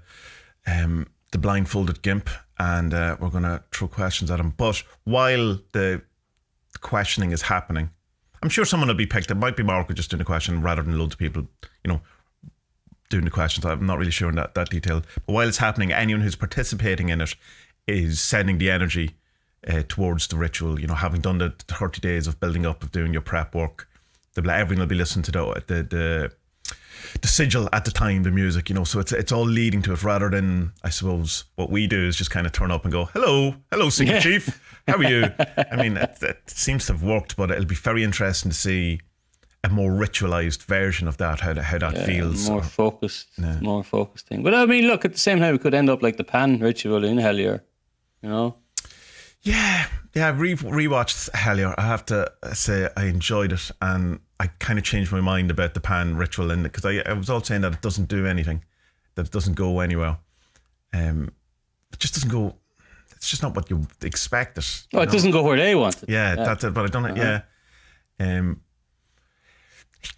blindfolded gimp, and we're going to throw questions at him. But while the questioning is happening, I'm sure someone will be picked. It might be Mark just doing the question rather than loads of people, doing the questions. I'm not really sure in that detail. But while it's happening, anyone who's participating in it is sending the energy towards the ritual. Having done the 30 days of building up, of doing your prep work, everyone will be listening to the sigil at the time, the music, so it's all leading to it rather than, I suppose, what we do is just kind of turn up and go, hello Secret Chief, how are you? I mean, it seems to have worked, but it'll be very interesting to see a more ritualized version of that, how that feels. More focused thing. But I mean, look, at the same time, it could end up like the Pan ritual in Hellier, Yeah, I've rewatched Hellier. I have to say I enjoyed it, and I kind of changed my mind about the Pan ritual in it because I was all saying that it doesn't do anything, that it doesn't go anywhere. It just doesn't go. It's just not what you expect it. Oh, it doesn't go where they want it. Yeah, that's it. But I don't know. Yeah.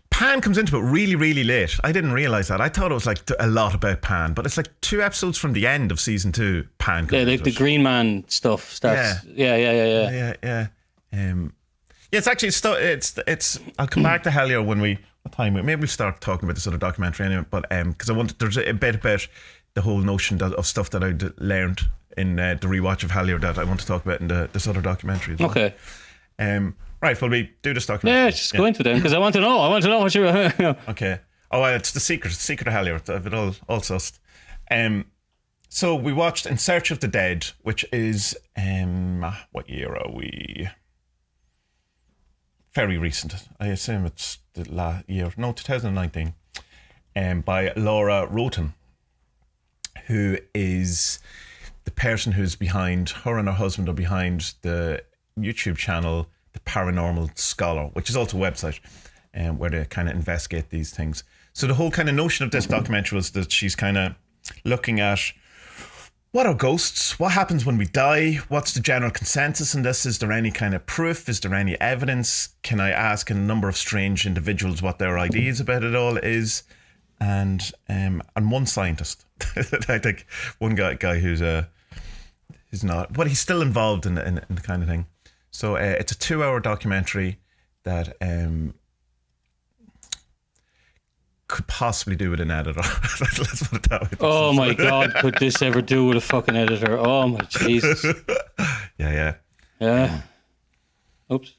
Pan comes into it really, really late. I didn't realise that. I thought it was like a lot about Pan, but it's like 2 episodes from the end of season 2. Pan comes into the Green Man stuff starts. Yeah. It's actually it's. I'll come back to Hellier when what time? Maybe we'll start talking about this other documentary anyway. But because there's a bit about the whole notion of stuff that I learned in the rewatch of Hellier that I want to talk about in this other documentary as well. Okay. Right, well, we do this documentary. Yeah, just go into them because I want to know. I want to know what you're. Okay. Oh, it's the secret of Hellier. I've it all sussed. So we watched In Search of the Dead, which is what year are we? Very recent. I assume it's the last year. No, 2019. By Laura Roten, who is the person who's behind, her and her husband are behind the YouTube channel The Paranormal Scholar, which is also a website where they kind of investigate these things. So the whole kind of notion of this documentary was that she's kind of looking at what are ghosts? What happens when we die? What's the general consensus in this? Is there any kind of proof? Is there any evidence? Can I ask a number of strange individuals what their ideas about it all is? And one scientist, I think one guy who's not, but he's still involved in the kind of thing. So it's a 2-hour documentary that could possibly do with an editor. Let's put it that way. Oh my God, could this ever do with a fucking editor? Oh my Jesus. Yeah. Oops.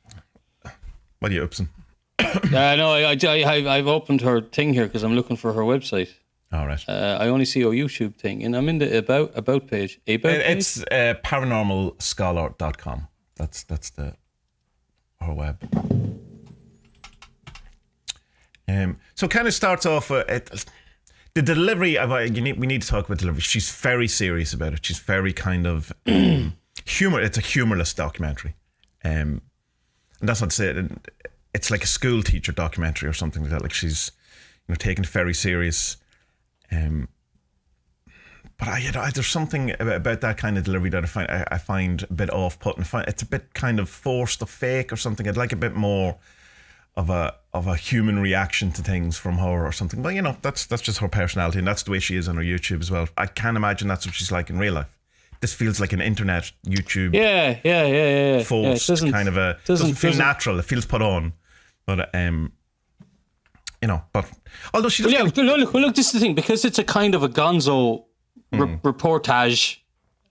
What are you oopsing? No, I've opened her thing here because I'm looking for her website. All right. I only see her YouTube thing, and I'm in the about page. It's paranormalscholar.com. That's her web. So it kind of starts off the delivery. We need to talk about delivery. She's very serious about it. She's very kind of humor. It's a humorless documentary, and that's not to say it's like a school teacher documentary or something like that. Like she's taken it very serious. But there's something about that kind of delivery that I find a bit off-putting. It's a bit kind of forced or fake or something. I'd like a bit more of a human reaction to things from her or something. But that's just her personality, and that's the way she is on her YouTube as well. I can't imagine that's what she's like in real life. This feels like an internet YouTube. Yeah. Forced kind of a doesn't feel natural. It feels put on, but but although she doesn't. Look, this is the thing, because it's a kind of a gonzo reportage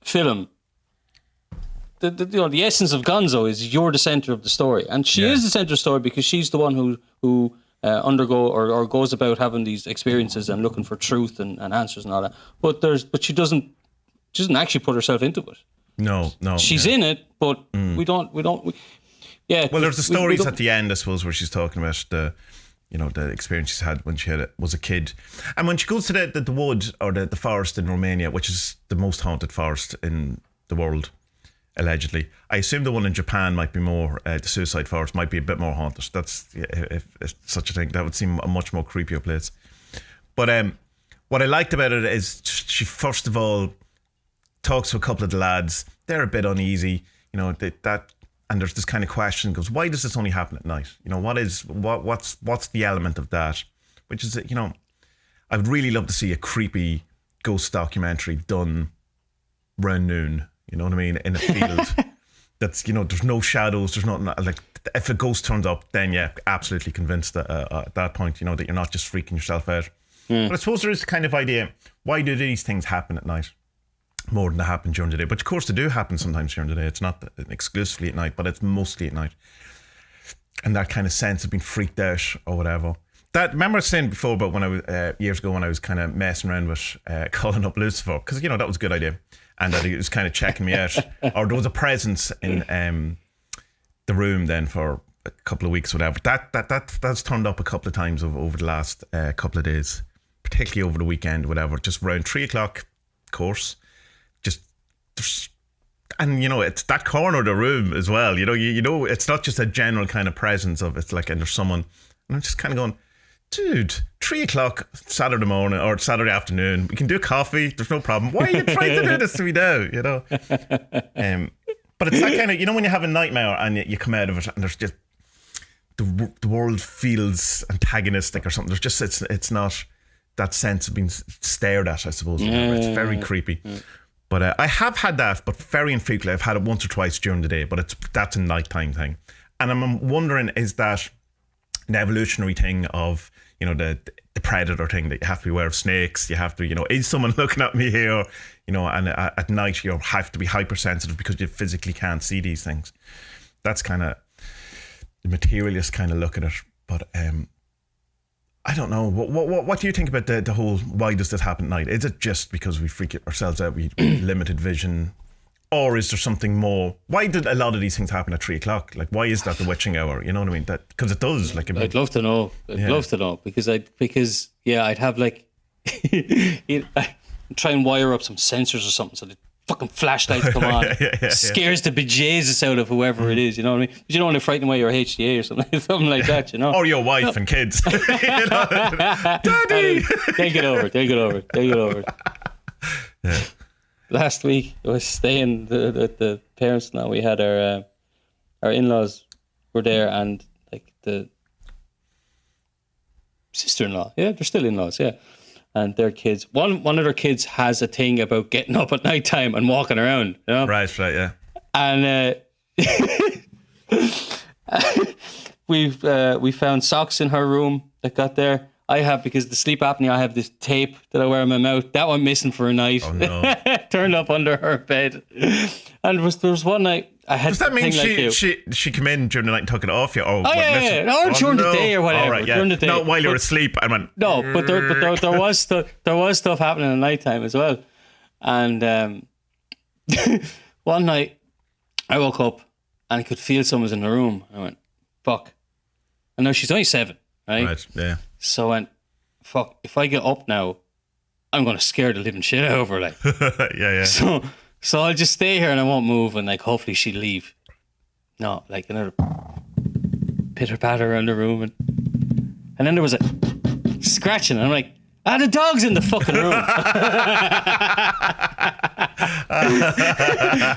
film. The essence of gonzo is you're the center of the story, and she is the center of the story because she's the one who undergo or goes about having these experiences and looking for truth and answers and all that. But she doesn't actually put herself into it. No. She's in it, but we don't. Well, there's the stories at the end, I suppose, where she's talking about the the experience she's had when she was a kid. And when she goes to the wood or the forest in Romania, which is the most haunted forest in the world, allegedly. I assume the one in Japan might be more, the suicide forest might be a bit more haunted. That's, if such a thing, that would seem a much more creepier place. But what I liked about it is she, first of all, talks to a couple of the lads. They're a bit uneasy, and there's this kind of question, goes, why does this only happen at night? What's the element of that? Which is, I would really love to see a creepy ghost documentary done around noon, you know what I mean, in a field that's, there's no shadows, there's nothing, like, if a ghost turns up, then yeah, absolutely convinced that at that point, that you're not just freaking yourself out. But I suppose there is the kind of idea, why do these things happen at night more than they happen during the day? But of course they do happen sometimes during the day. It's not exclusively at night, but it's mostly at night. And that kind of sense of being freaked out or whatever. Remember I was saying before about when I was, years ago when I was kind of messing around with calling up Lucifer, because, that was a good idea. And that he was kind of checking me out. Or there was a presence in the room then for a couple of weeks, whatever. That's turned up a couple of times over the last couple of days, particularly over the weekend, whatever. Just around 3 o'clock, of course. And it's that corner of the room as well. It's not just a general kind of presence of it's like, and there's someone, and I'm just kind of going, dude, 3 o'clock Saturday morning or Saturday afternoon, we can do coffee, there's no problem. Why are you trying to do this to me now? But it's that kind of, when you have a nightmare and you come out of it and there's just the world feels antagonistic or something. There's just it's not that sense of being stared at, I suppose. It's very creepy. But I have had that, but very infrequently. I've had it once or twice during the day, but that's a nighttime thing. And I'm wondering, is that an evolutionary thing of, the predator thing that you have to be aware of snakes, you have to, is someone looking at me here? And at night you have to be hypersensitive because you physically can't see these things. That's kind of the materialist kind of look at it. But I don't know. What do you think about the whole, why does this happen at night? Is it just because we freak ourselves out, we limited vision? Or is there something more? Why did a lot of these things happen at 3 o'clock? Like, why is that the witching hour? You know what I mean? Because it does. Like, I'd love to know. I'd love to know because I'd have like, try and wire up some sensors or something so the fucking flashlights come on. Scares the bejesus out of whoever it is. You know what I mean? But you don't want to frighten away your HDA or something like that. Or your wife and kids. Daddy, take it over. Yeah. Last week I was staying with the parents. Now we had our in-laws were there, and like the sister-in-law. Yeah, they're still in-laws. Yeah, and their kids. One of their kids has a thing about getting up at night time and walking around. Right, yeah. And we found socks in her room that got there. I have, because of the sleep apnea, I have this tape that I wear in my mouth. That went missing for a night. Oh no! Turned up under her bed. And there was one night I had. Does that mean she came in during the night and took it off you? Or during the day or whatever. Right, yeah. During the day. Not while you were asleep. I went. No, but there was stuff happening at nighttime as well. And one night I woke up and I could feel someone was in the room. I went, fuck. And now she's only 7, right? Right. Yeah. So I went, fuck, if I get up now, I'm going to scare the living shit out of her, like. Yeah. So I'll just stay here and I won't move, and like hopefully she'll leave. No, like another pitter patter around the room, and then there was a scratching, and I'm like, the dog's in the fucking room.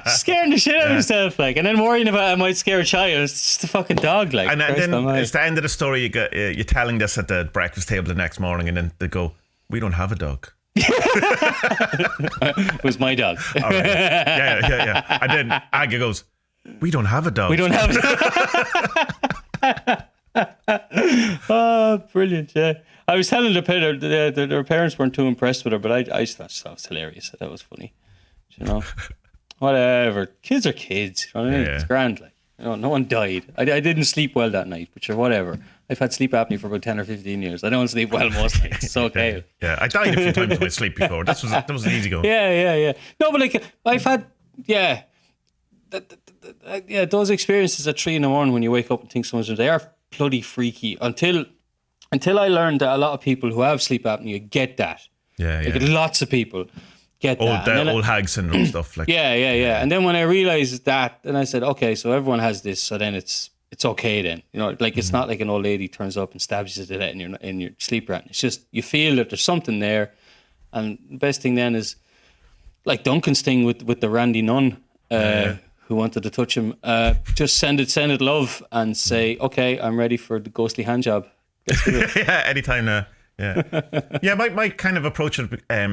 Scaring the shit out of himself, like, and then worrying about I might scare a child. It's just a fucking dog, like. And then it's the end of the story. You're telling this at the breakfast table the next morning, and then they go, "We don't have a dog." It was my dog. All right. Yeah. And then Aga goes, "We don't have a dog. We don't have a dog." Oh, brilliant! Yeah, I was telling their parents weren't too impressed with her, but I just thought that was hilarious. That was funny. Whatever. Kids are kids. You know what I mean? It's grand. Like, no one died. I didn't sleep well that night, but whatever. I've had sleep apnea for about 10 or 15 years. I don't sleep well most nights. It's okay. Yeah, I died a few times in my sleep before. That was an easy go. Yeah. No, but like I've had those experiences at 3 a.m. when you wake up and think someone's there, they are bloody freaky until until I learned that a lot of people who have sleep apnea get that. Yeah, like lots of people get that. Old hag syndrome stuff. Like yeah. And then when I realized that, then I said, okay, so everyone has this, so then it's okay then. You know, like it's not like an old lady turns up and stabs you to death in your sleep pattern. It's just you feel that there's something there, and the best thing then is like Duncan's thing with the Randy nun who wanted to touch him. Just send it love and say, okay, I'm ready for the ghostly hand job. Let's do it. Yeah, anytime now. Yeah, yeah. My kind of approach it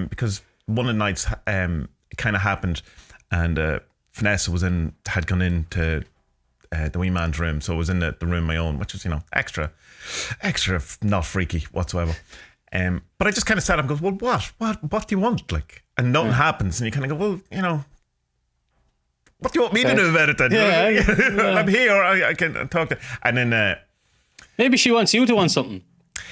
because one of the nights it kind of happened, and Vanessa had gone into the wee man's room, so I was in the room my own, which was extra, not freaky whatsoever. But I just kind of sat up and goes, well, what do you want? Like, and nothing happens, and you kind of go, well, what do you want me to do about it then? Yeah. I'm here. I can talk to. And then maybe she wants you to want something.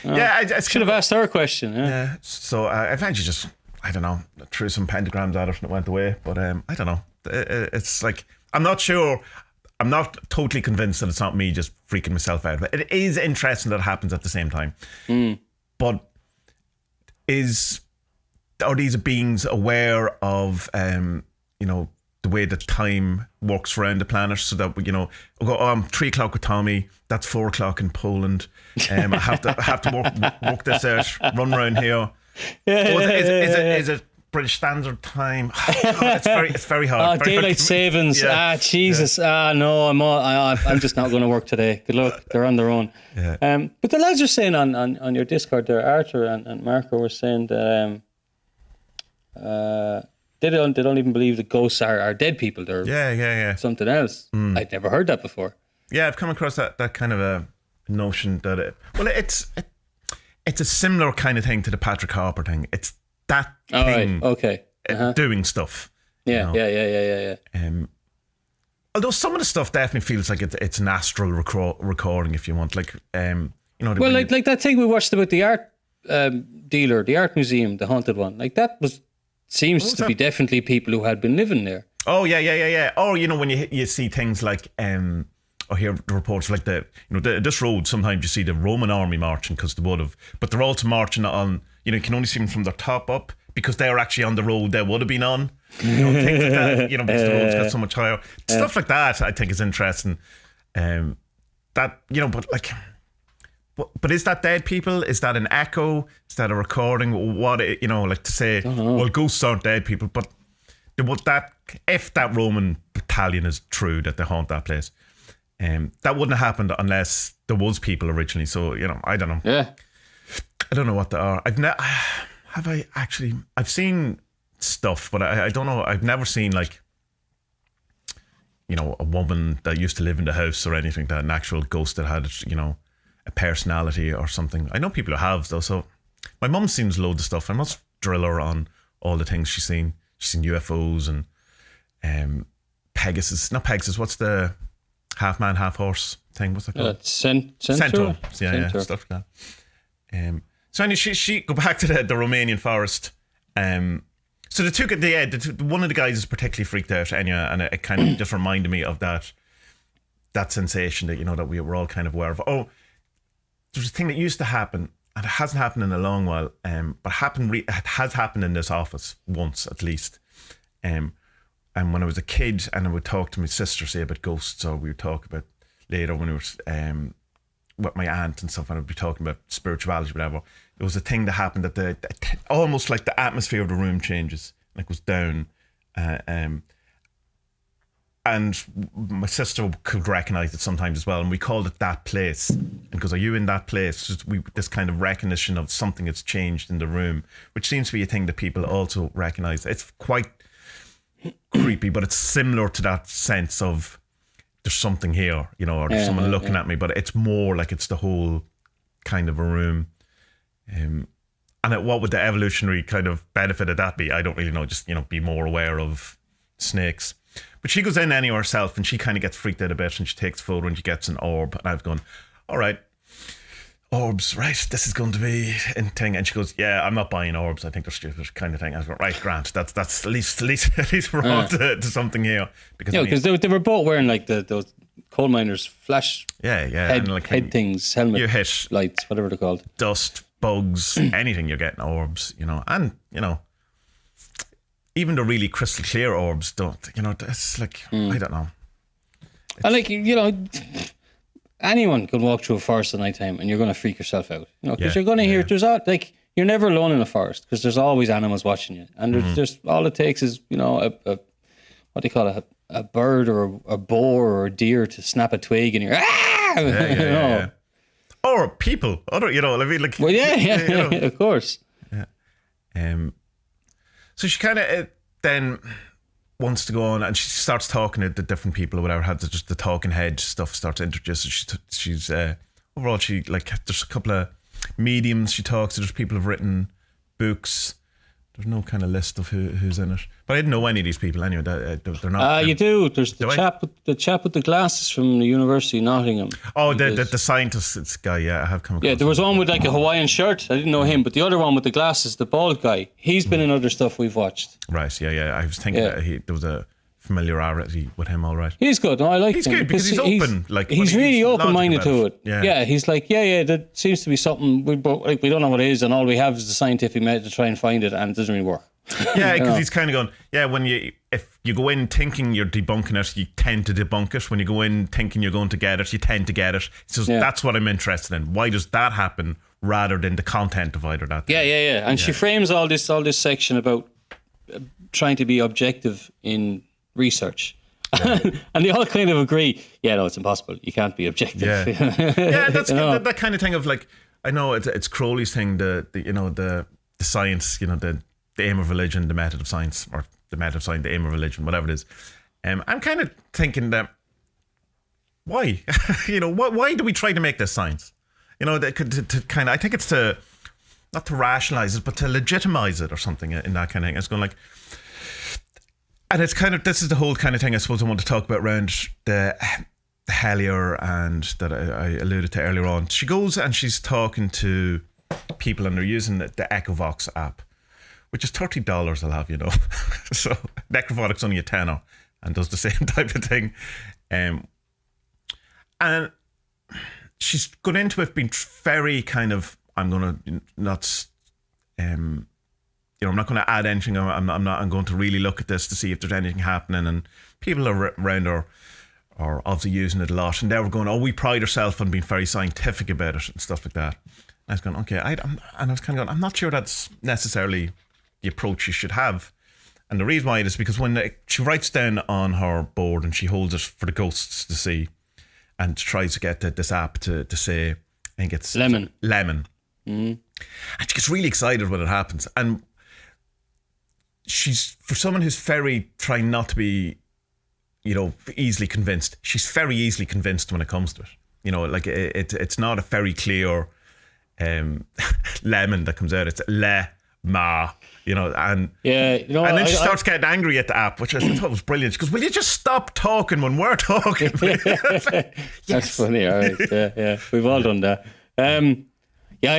I should have asked her a question. Yeah. So I eventually just, I don't know, threw some pentagrams at it and it went away. But I don't know. It's like, I'm not sure. I'm not totally convinced that it's not me just freaking myself out. But it is interesting that it happens at the same time. But are these beings aware of, the way that time works around the planet, so that we'll go, I'm 3 o'clock with Tommie, that's 4 o'clock in Poland. I have to work this out, run around here. Is it British Standard Time? It's very hard. Daylight savings. Jesus. No, I'm just not going to work today. Good luck. They're on their own. Yeah. But the lads are saying on your Discord there, Arthur and Marco were saying that they don't even believe that ghosts are dead people. They're something else. I'd never heard that before. Yeah, I've come across that kind of a notion that it's a similar kind of thing to the Patrick Harper thing. It's that thing, right. Okay, doing stuff. Yeah. Although some of the stuff definitely feels like it's an astral recording, if you want, like Well, like that thing we watched about the art dealer, the art museum, the haunted one. Like that seems to be definitely people who had been living there. Oh yeah. Or when you see things like or hear the reports like this road. Sometimes you see the Roman army marching because they would have, but they're also marching on. You can only see them from their top up because they're actually on the road they would have been on. Things like that. Because the roads got so much higher. Stuff like that, I think, is interesting. But is that dead people? Is that an echo? Is that a recording? What, like to say, well, ghosts aren't dead people, but if that Roman battalion is true, that they haunt that place, that wouldn't have happened unless there was people originally. So, I don't know. Yeah. I don't know what they are. I've seen stuff, but I don't know. I've never seen like, a woman that used to live in the house or anything, that an actual ghost that had, a personality or something. I know people who have though. So my mum seems loads of stuff. I must drill her on all the things she's seen. She's seen UFOs and Pegasus. Not Pegasus. What's the half man, half horse thing? What's that called? Centaur. Yeah, stuff like that. So anyway, she go back to the Romanian forest. So they took it. One of the guys is particularly freaked out, and it kind of just reminded me of that sensation that that we were all kind of aware of. Oh, there's a thing that used to happen, and it hasn't happened in a long while. But it has happened in this office once at least. And when I was a kid, and I would talk to my sister, say about ghosts, or we would talk about later when we were with my aunt and stuff, and I'd be talking about spirituality, whatever. There was a thing that happened that almost like the atmosphere of the room changes, like was down, and my sister could recognize it sometimes as well, and we called it that place. And because are you in that place? This kind of recognition of something that's changed in the room, which seems to be a thing that people also recognize. It's quite creepy, but it's similar to that sense of there's something here, or there's someone looking at me, but it's more like it's the whole kind of a room. And what would the evolutionary kind of benefit of that be? I don't really know. Just, be more aware of snakes. But she goes in anyway herself, and she kind of gets freaked out a bit, and she takes a photo, and she gets an orb. And I've gone, all right, orbs, right, this is going to be a thing. And she goes, yeah, I'm not buying orbs. I think they're stupid, kind of thing. I was going, right, Grant, that's at least we're on to something here. Because they were both wearing like those coal miners, flash and like head things, helmet you hit lights, whatever they're called. Dust, bugs, anything, you're getting orbs, and even the really crystal clear orbs don't, it's like, I don't know. And like, anyone can walk through a forest at night time and you're going to freak yourself out, because you're going to hear, like, you're never alone in a forest because there's always animals watching you. And there's just, all it takes is, what do you call it? A bird or a boar or a deer to snap a twig and you're, yeah. Or people, I mean, like, well, of course. Yeah. So she kind of then wants to go on and she starts talking to the different people or whatever, had just the talking head stuff starts to introduce. She's overall, she, like, there's a couple of mediums she talks to, there's people who've written books. There's no kind of list of who's in it, but I didn't know any of these people anyway. They're not. You do. There's the chap with the glasses from the University of Nottingham. Oh, the scientist guy. Yeah, I have come across. Yeah, there was one with like a Hawaiian shirt. I didn't know him, but the other one with the glasses, the bald guy, he's been in other stuff we've watched. Right. Yeah. I was thinking that there was a familiarity with him. All right. He's good. No, I like him. He's good because he's open. He's really open-minded to it. Yeah. He's like, that seems to be something we don't know what it is, and all we have is the scientific method to try and find it, and it doesn't really work. Yeah, because he's kind of going, if you go in thinking you're debunking it, you tend to debunk it. When you go in thinking you're going to get it, you tend to get it. So that's what I'm interested in. Why does that happen rather than the content of either that? Yeah. And she frames all this section about trying to be objective in research. Yeah. And they all kind of agree, it's impossible. You can't be objective. Yeah, that's that kind of thing of like, I know it's Crowley's thing, the science, the aim of religion, the method of science, or the method of science, the aim of religion, whatever it is. I'm kind of thinking that, why? Why do we try to make this science? To kind of, I think it's to, not to rationalize it, but to legitimize it or something in that kind of thing. It's going like, and it's kind of, this is the whole kind of thing I suppose I want to talk about around the Hellier and that I alluded to earlier on. She goes and she's talking to people and they're using the Echovox app, which is $30 I'll have, So Necrovotic's only a tenner and does the same type of thing. And she's gone into it being very kind of, I'm going to not, I'm not going to add anything. I'm going to really look at this to see if there's anything happening. And people around her are obviously using it a lot. And they were going, we pride ourselves on being very scientific about it and stuff like that. And I was going, okay. I was kind of going, I'm not sure that's necessarily the approach you should have. And the reason why it is because when she writes down on her board and she holds it for the ghosts to see and tries to get this app to say, I think it's lemon. And she gets really excited when it happens. And she's, for someone who's very trying not to be, easily convinced, she's very easily convinced when it comes to it. Like it's not a very clear lemon that comes out. It's ma. And then she starts getting angry at the app, which I thought was brilliant. She goes, will you just stop talking when we're talking? That's funny, all right. Yeah. We've all done that. I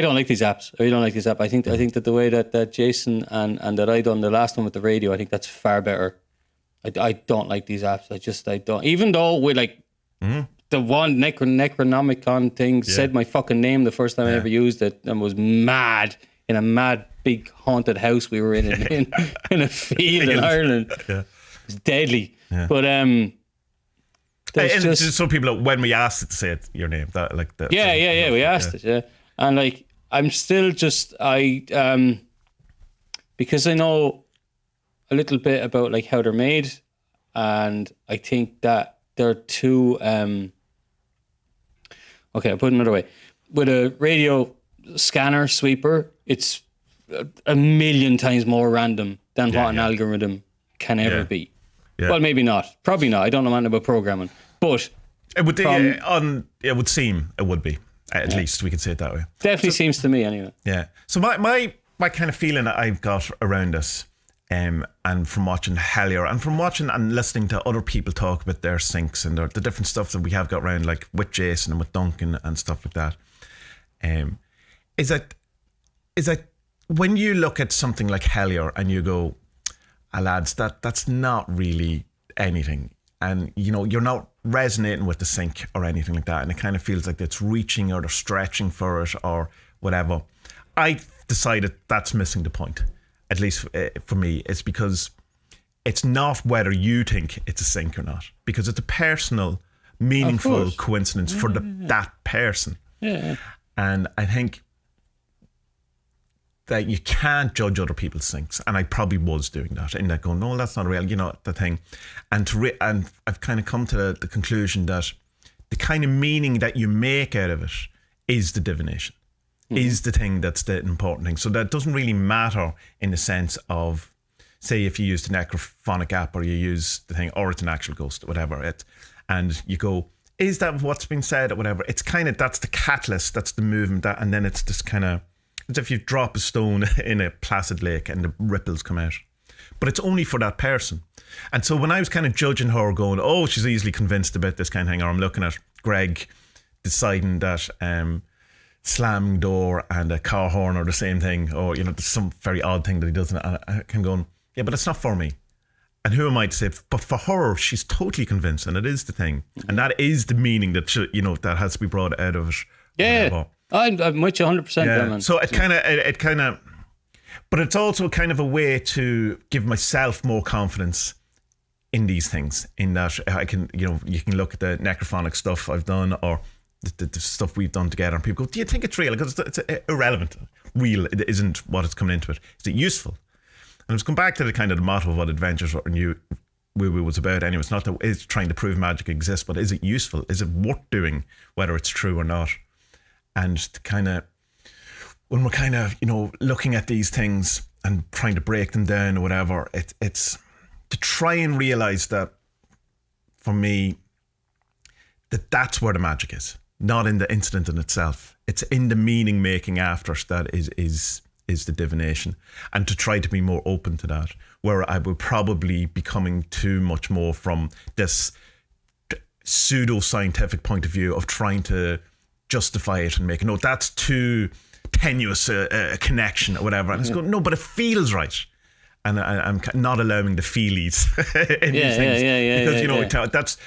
don't like these apps. I really don't like this app. I think that the way that Jason and that I done the last one with the radio, I think that's far better. I don't like these apps. I don't. Even though we like the one Necronomicon thing said my fucking name the first time I ever used it and was mad in a mad big haunted house we were in a field in Ireland. Yeah. It was deadly. Yeah. But just some people, when we asked it to say it, your name, that like that. Yeah, we asked it. Yeah, and like I'm still just because I know a little bit about like how they're made, and I think that they're too. Okay, I'll put it another way. With a radio scanner sweeper, it's a million times more random than what an algorithm can ever be. Yeah. Well, maybe not. Probably not. I don't know anything about programming, but it would. It would seem it would be. At least we could say it that way. Definitely seems to me, anyway. Yeah. So my kind of feeling that I've got around this, and from watching Hellier and from watching and listening to other people talk about their sinks and the different stuff that we have got around, like with Jason and with Duncan and stuff like that, is that when you look at something like Hellier and you go, lads, that's not really anything, and you're not resonating with the sink or anything like that, and it kind of feels like it's reaching or they're stretching for it or whatever, I decided that's missing the point. At least for me, it's because it's not whether you think it's a sink or not, because it's a personal, meaningful coincidence for that person. Yeah. And I think that you can't judge other people's sinks, and I probably was doing that, in that going, no, that's not real, the thing. And and I've kind of come to the conclusion that the kind of meaning that you make out of it is the divination, is the thing that's the important thing. So that doesn't really matter in the sense of, say, if you use the necrophonic app or you use the thing, or it's an actual ghost, whatever, and you go, is that what's been said or whatever? It's kind of, that's the catalyst, that's the movement, and then it's just kind of, it's if you drop a stone in a placid lake and the ripples come out. But it's only for that person. And so when I was kind of judging her, going, oh, she's easily convinced about this kind of thing, or I'm looking at Greg deciding that slamming door and a car horn are the same thing, or, there's some very odd thing that he does, and I can go, yeah, but it's not for me. And who am I to say? But for her, she's totally convinced, and it is the thing. And that is the meaning that, that has to be brought out of it. Yeah. Whatever. I'm with you 100% there, man. So it kind of, but it's also kind of a way to give myself more confidence in these things, in that I can, you can look at the necrophonic stuff I've done, or the stuff we've done together, and people go, do you think it's real? Because it's irrelevant. Real, it isn't what it's coming into it. Is it useful? And it's come back to the kind of the motto of what Adventures Woo was about anyway. It's not that it's trying to prove magic exists, but is it useful? Is it worth doing, whether it's true or not? And kind of, when we're kind of, looking at these things and trying to break them down or whatever, it's to try and realize that, for me, that's where the magic is, not in the incident in itself. It's in the meaning making after that is the divination, and to try to be more open to that, where I would probably be coming too much more from this pseudo-scientific point of view of trying to justify it and make it, no, that's too tenuous a connection or whatever. And I was going, no, but it feels right. And I'm not allowing the feelies in these things. Because,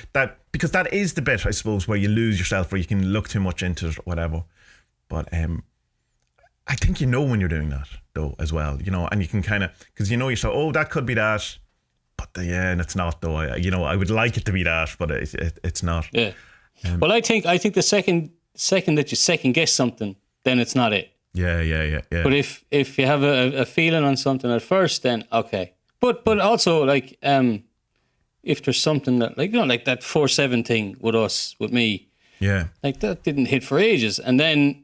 because that is the bit, I suppose, where you lose yourself, where you can look too much into it or whatever. But I think when you're doing that, though, as well, and you can kind of, because yourself, oh, that could be that, but and it's not, though. I would like it to be that, but it's not. Yeah. Well, I think the second that you second guess something, then it's not it. Yeah. But if you have a feeling on something at first, then okay. But also, like, if there's something that, like, like that 4/7 thing with me. Yeah. Like, that didn't hit for ages, and then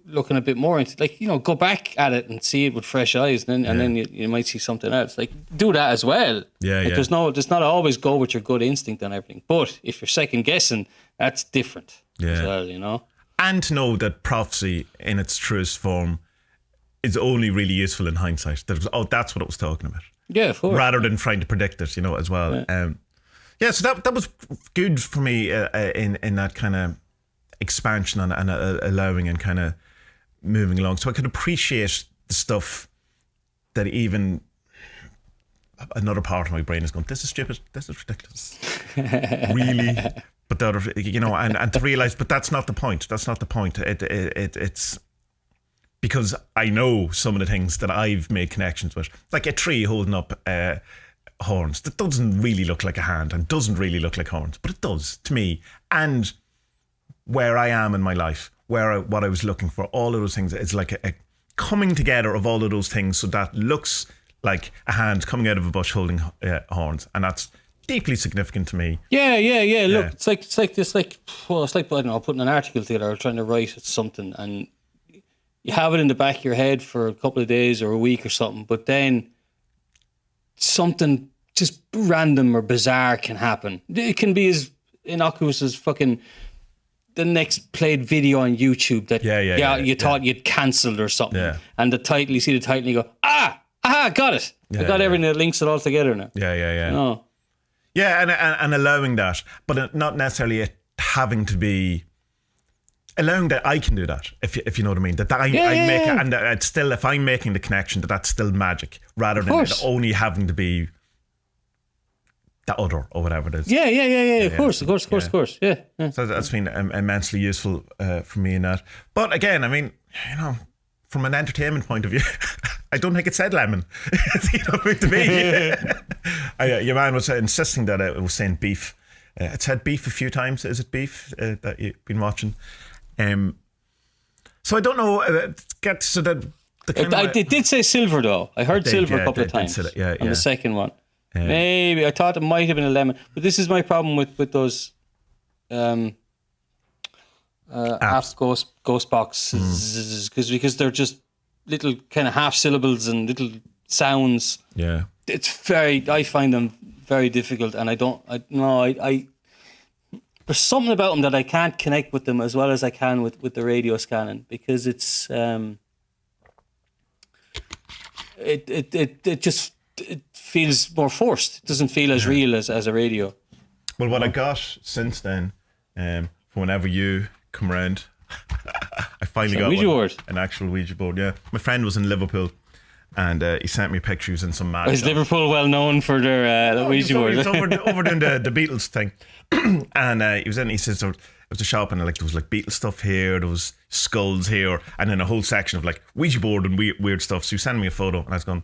looking a bit more into, like, go back at it and see it with fresh eyes, and then you might see something else. Like, do that as well. Yeah. Like, there's not always go with your gut instinct and everything. But if you're second guessing, that's different as well, And to know that prophecy in its truest form is only really useful in hindsight. That's what it was talking about. Yeah, of course. Rather than trying to predict it, as well. Yeah. So that was good for me in that kind of expansion and allowing and kind of moving along. So I could appreciate the stuff that even another part of my brain is going, this is stupid, this is ridiculous. Really? But the other, and to realize, but that's not the point. That's not the point. It's because I know some of the things that I've made connections with, like a tree holding up horns that doesn't really look like a hand and doesn't really look like horns, but it does to me. And where I am in my life, what I was looking for, all of those things, it's like a coming together of all of those things, so that looks like a hand coming out of a bush holding horns, and that's deeply significant to me. Yeah. Look, it's like I don't know, putting an article together or trying to write something, and you have it in the back of your head for a couple of days or a week or something, but then something just random or bizarre can happen. It can be as innocuous as fucking the next played video on YouTube that you thought you'd cancelled or something, and you see the title and you go, got it. I got everything that links it all together now. Yeah. Yeah, and allowing that, but not necessarily it having to be, allowing that I can do that, if you know what I mean. That I make it, and it's still, if I'm making the connection, that's still magic, rather than it only having to be the other or whatever it is. Yeah. Of course. Yeah. So that's been immensely useful for me in that. But again, I mean, from an entertainment point of view, I don't think it said lemon. To me, your man was insisting that it was saying beef. It said beef a few times. Is it beef that you've been watching? So I don't know. It did say silver though. I heard silver a couple of times. On the second one. Maybe I thought it might have been a lemon, but this is my problem with those apps, ghost boxes, because they're just little kind of half syllables and little sounds. Yeah, I find them very difficult, and I there's something about them that I can't connect with them as well as I can with the radio scanning, because it's it just feels more forced. It doesn't feel as real as a radio. Well, what I got since then, whenever you come around, I finally got Ouija board. An actual Ouija board. Yeah, my friend was in Liverpool, and he sent me pictures in some mad. Is Liverpool well known for their Ouija board? He was over doing the Beatles thing, and he was in. He says there was a shop, and there was like Beatles stuff here, there was skulls here, and then a whole section of like Ouija board and weird stuff. So he sent me a photo, and I was going,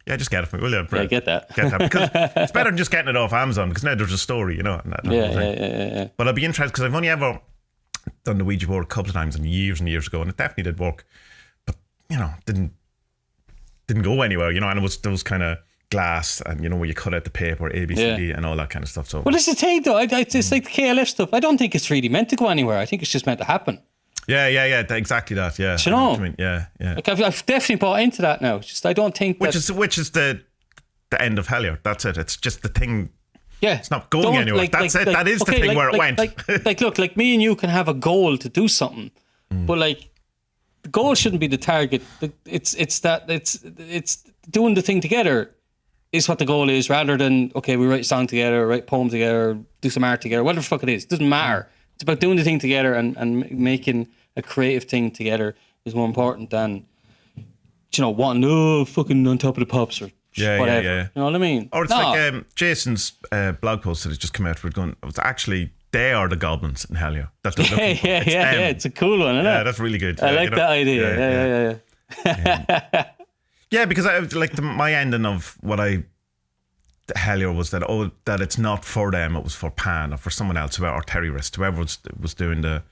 yeah, just get it for me, will you? Yeah, get that. Because it's better than just getting it off Amazon, because now there's a story, Yeah. But I'd be interested, because I've only ever done the Ouija board a couple of times and years ago, and it definitely did work, but didn't go anywhere, and there was kind of glass, and where you cut out the paper, ABCD and all that kind of stuff. So, well, this is the thing though. It's like the KLF stuff. I don't think it's really meant to go anywhere. I think it's just meant to happen. Yeah, exactly that. Yeah, do you know? I mean, yeah. Like I've definitely bought into that now. It's just I don't think which is the end of Hellier. That's it. It's just the thing. Yeah, it's not going anywhere. That's it. That is the thing where it went. Look, like me and you can have a goal to do something, but like the goal shouldn't be the target. It's doing the thing together is what the goal is, rather than we write a song together, write a poem together, do some art together, whatever the fuck it is. It doesn't matter. It's about doing the thing together and making a creative thing together is more important than wanting fucking on top of the pops or whatever. Yeah. You know what I mean? Or it's like Jason's blog post that has just come out. It was actually they are the goblins in Hellier. Yeah. It's a cool one, isn't it? Yeah, that's really good. I like that idea. Yeah. Yeah, because I like my ending of what Hellier was that it's not for them, it was for Pan or for someone else, or terrorist, whoever was doing the,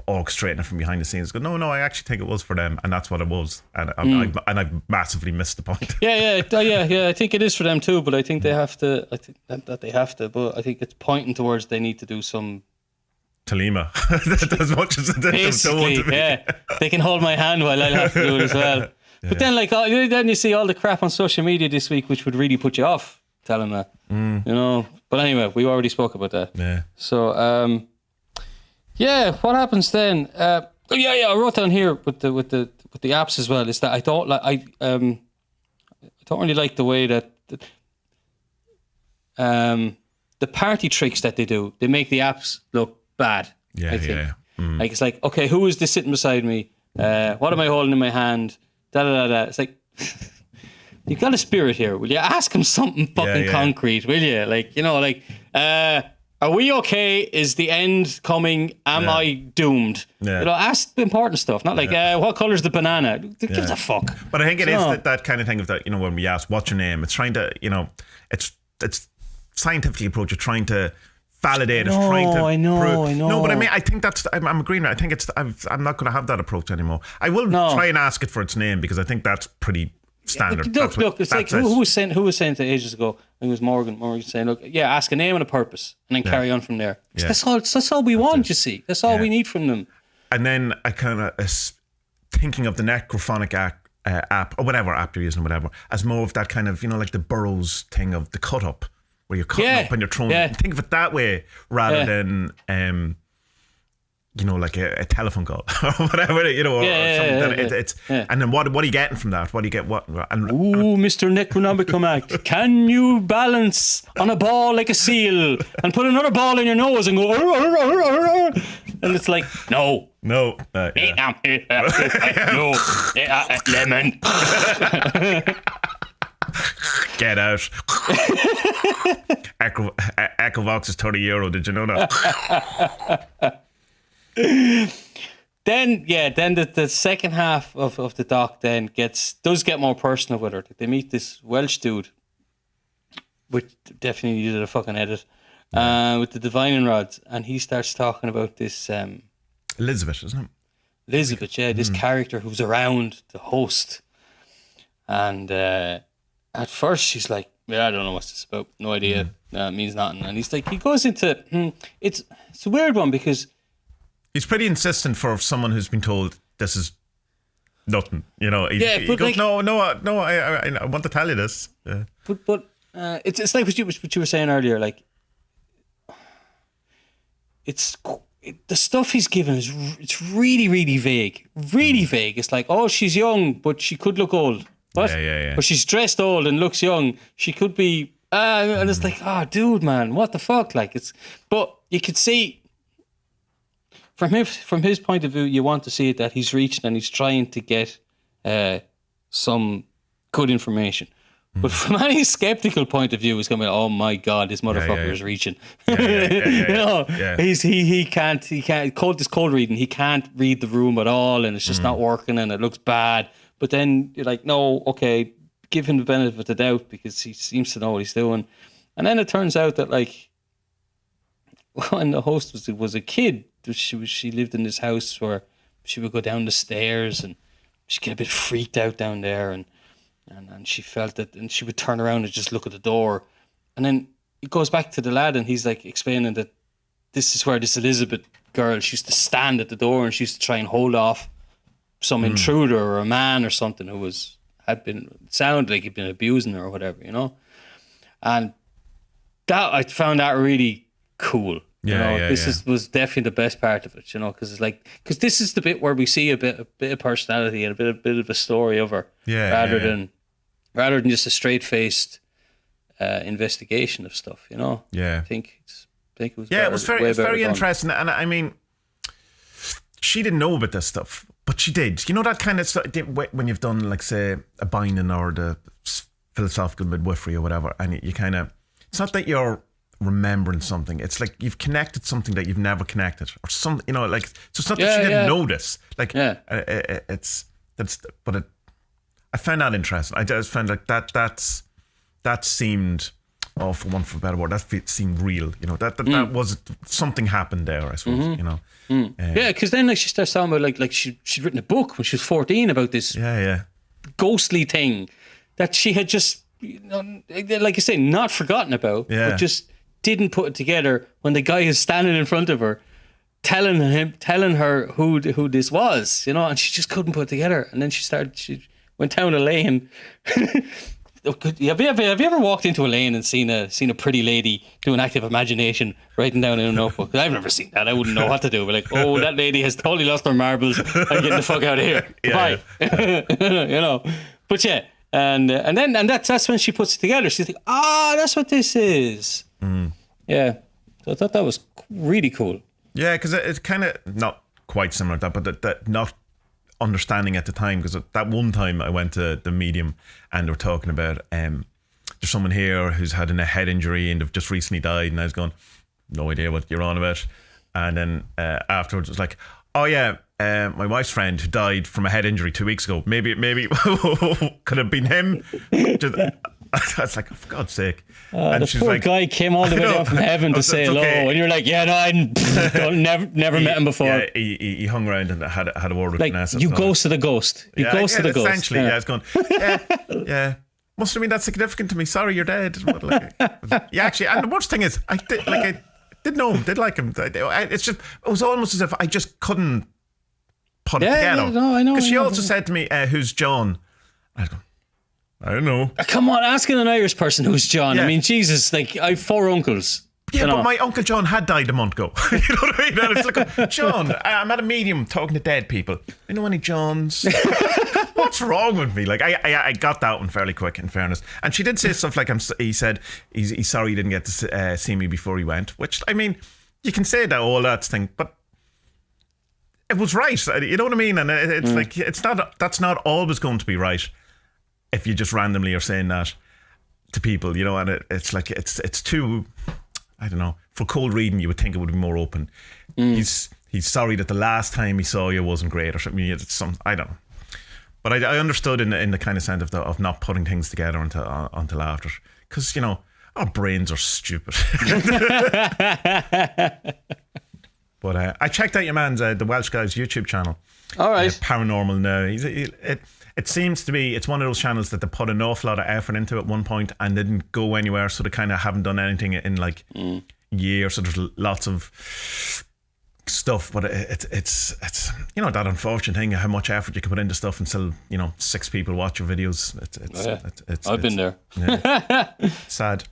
orchestrating it from behind the scenes. Go, no, I actually think it was for them, and that's what it was, and I massively missed the point. Yeah. I think it is for them too, but I think they have to. I think that they have to, but I think it's pointing towards they need to do some. Talima, as much as it is. Basically, they can hold my hand while I'll have to do it as well. But then, then you see all the crap on social media this week, which would really put you off telling that, But anyway, we already spoke about that. Yeah. So, what happens then? I wrote down here with the apps as well is that I don't really like the way that the party tricks that they do. They make the apps look bad. I think. Like it's like, okay, who is this sitting beside me? What am I holding in my hand? It's like, you've got a spirit here. Will you ask him something fucking concrete? Will you? Are we okay? Is the end coming? Am I doomed? Yeah. Ask the important stuff. Not like, what colour's the banana? Who gives a fuck? But I think it is that kind of thing of that, when we ask, what's your name? It's trying to, it's scientifically approach it, trying to validate it, trying to I know. No, but I mean, I think I'm agreeing. I think I'm not going to have that approach anymore. I will try and ask it for its name, because I think that's pretty standard. Look, it's like who was saying to ages ago? I think it was Morgan. Morgan saying, look, ask a name and a purpose, and then carry on from there. Yeah. That's all we want. You see, that's all we need from them. And then I kind of thinking of the necrophonic app or whatever app you're using, whatever, as more of that kind of like the Burroughs thing of the cut up, where you're cutting up and you're throwing. Think of it that way rather than like a telephone call or whatever, or something. It's and then what are you getting from that? What do you get? Mr. Necronomicon, can you balance on a ball like a seal and put another ball in your nose and go and it's like no, no, lemon. Get out. Echovox is €30. Did you know that? Then the second half of the doc then does get more personal with her. They meet this Welsh dude, which definitely needed a fucking edit, with the divining rods, and he starts talking about this Elizabeth, isn't it? Elizabeth, yeah, this character who's around the host, and at first she's like, "Yeah, I don't know what's this about. No idea. It means nothing." And he goes into it's a weird one because he's pretty insistent for someone who's been told this is nothing. He goes, like, no, I want to tell you this. Yeah. But it's like what you were saying earlier. Like, the stuff he's given it's really, really vague. Really vague. It's like, oh, she's young, but she could look old. What? Yeah. But she's dressed old and looks young. She could be, and it's like, oh, dude, man, what the fuck? Like, but you could see from his point of view, you want to see it that he's reaching and he's trying to get some good information. But from any skeptical point of view, it's going to be, oh my God, this motherfucker is reaching. He can't cold reading. He can't read the room at all, and it's just not working, and it looks bad. But then you're like, no, okay, give him the benefit of the doubt because he seems to know what he's doing. And then it turns out that, like, when the host was a kid, she lived in this house where she would go down the stairs and she'd get a bit freaked out down there, and she felt it, and she would turn around and just look at the door. And then it goes back to the lad, and he's like explaining that this is where this Elizabeth girl, she used to stand at the door and she used to try and hold off some intruder or a man or something who sounded like he'd been abusing her or whatever, And that, I found that really cool. This was definitely the best part of it, because this is the bit where we see a bit of personality and a bit of a story of her, rather than just a straight-faced investigation of stuff, Yeah, I think it was. Yeah, it was very interesting, and I mean, she didn't know about this stuff, but she did. That kind of stuff when you've done, like, say, a binding or the philosophical midwifery or whatever, and you kind of, it's not that you're remembering something, it's like you've connected something that you've never connected, or something, like, so it's not that she didn't notice, like, I found that interesting. I just found like that seemed, for want of a better word, that seemed real, that was something happened there, I suppose, yeah, because then, like, she starts talking about like she'd written a book when she was 14 about this ghostly thing that she had just, like you say, not forgotten about, but just didn't put it together when the guy is standing in front of her telling her who this was, and she just couldn't put it together. And then she went down a lane. Have you ever walked into a lane and seen a pretty lady doing active imagination writing down in a notebook? I've never seen that. I wouldn't know what to do. But like, oh, that lady has totally lost her marbles. I'm getting the fuck out of here. Bye. But yeah, and then that's when she puts it together. She's like, that's what this is. Yeah, so I thought that was really cool. Yeah, because it's kind of not quite similar to that, but that not understanding at the time, because that one time I went to the medium and they were talking about there's someone here who's had a head injury and they've just recently died, and I was going, no idea what you're on about. And then afterwards it was like, oh yeah, my wife's friend who died from a head injury 2 weeks ago, maybe could have been him. I was like, oh, for God's sake. And the poor guy came all the way down from heaven to say hello, and you're like, yeah, no, I never met him before. Yeah, he hung around and had a word with Vanessa. You ghosted the ghost. You ghosted the ghost. Essentially, I was going, yeah. Must have been that significant to me. Sorry, you're dead. Yeah, actually, and the worst thing is, I did know him, did like him. It was almost as if I just couldn't put it together. No, I know. Because she also said to me, who's John? I was going, I don't know. Come on, asking an Irish person who's John. Yeah. I mean, Jesus, like, I have 4 uncles. Yeah, but my Uncle John had died a month ago. You know what I mean? And it's like, John, I'm at a medium talking to dead people. I know any Johns. What's wrong with me? Like, I got that one fairly quick, in fairness. And she did say stuff like, he said he's sorry he didn't get to see me before he went. Which, I mean, you can say that, all that thing, but it was right. You know what I mean? And it's like, that's not always going to be right if you just randomly are saying that. to people, you know, and it's like it's too, I don't know, for cold reading you would think it would be more open. He's sorry that the last time he saw you wasn't great or something. It's I don't know. But I understood in the kind of sense of not putting things together until after, because, you know, our brains are stupid. But I checked out your man's the Welsh guy's YouTube channel. All right. Paranormal Now. It seems to be, it's one of those channels that they put an awful lot of effort into at one point and didn't go anywhere, so they kind of haven't done anything in like years. So there's lots of stuff, but it's you know, that unfortunate thing, how much effort you can put into stuff and still, you know, 6 people watch your videos. I've been there. Yeah, sad.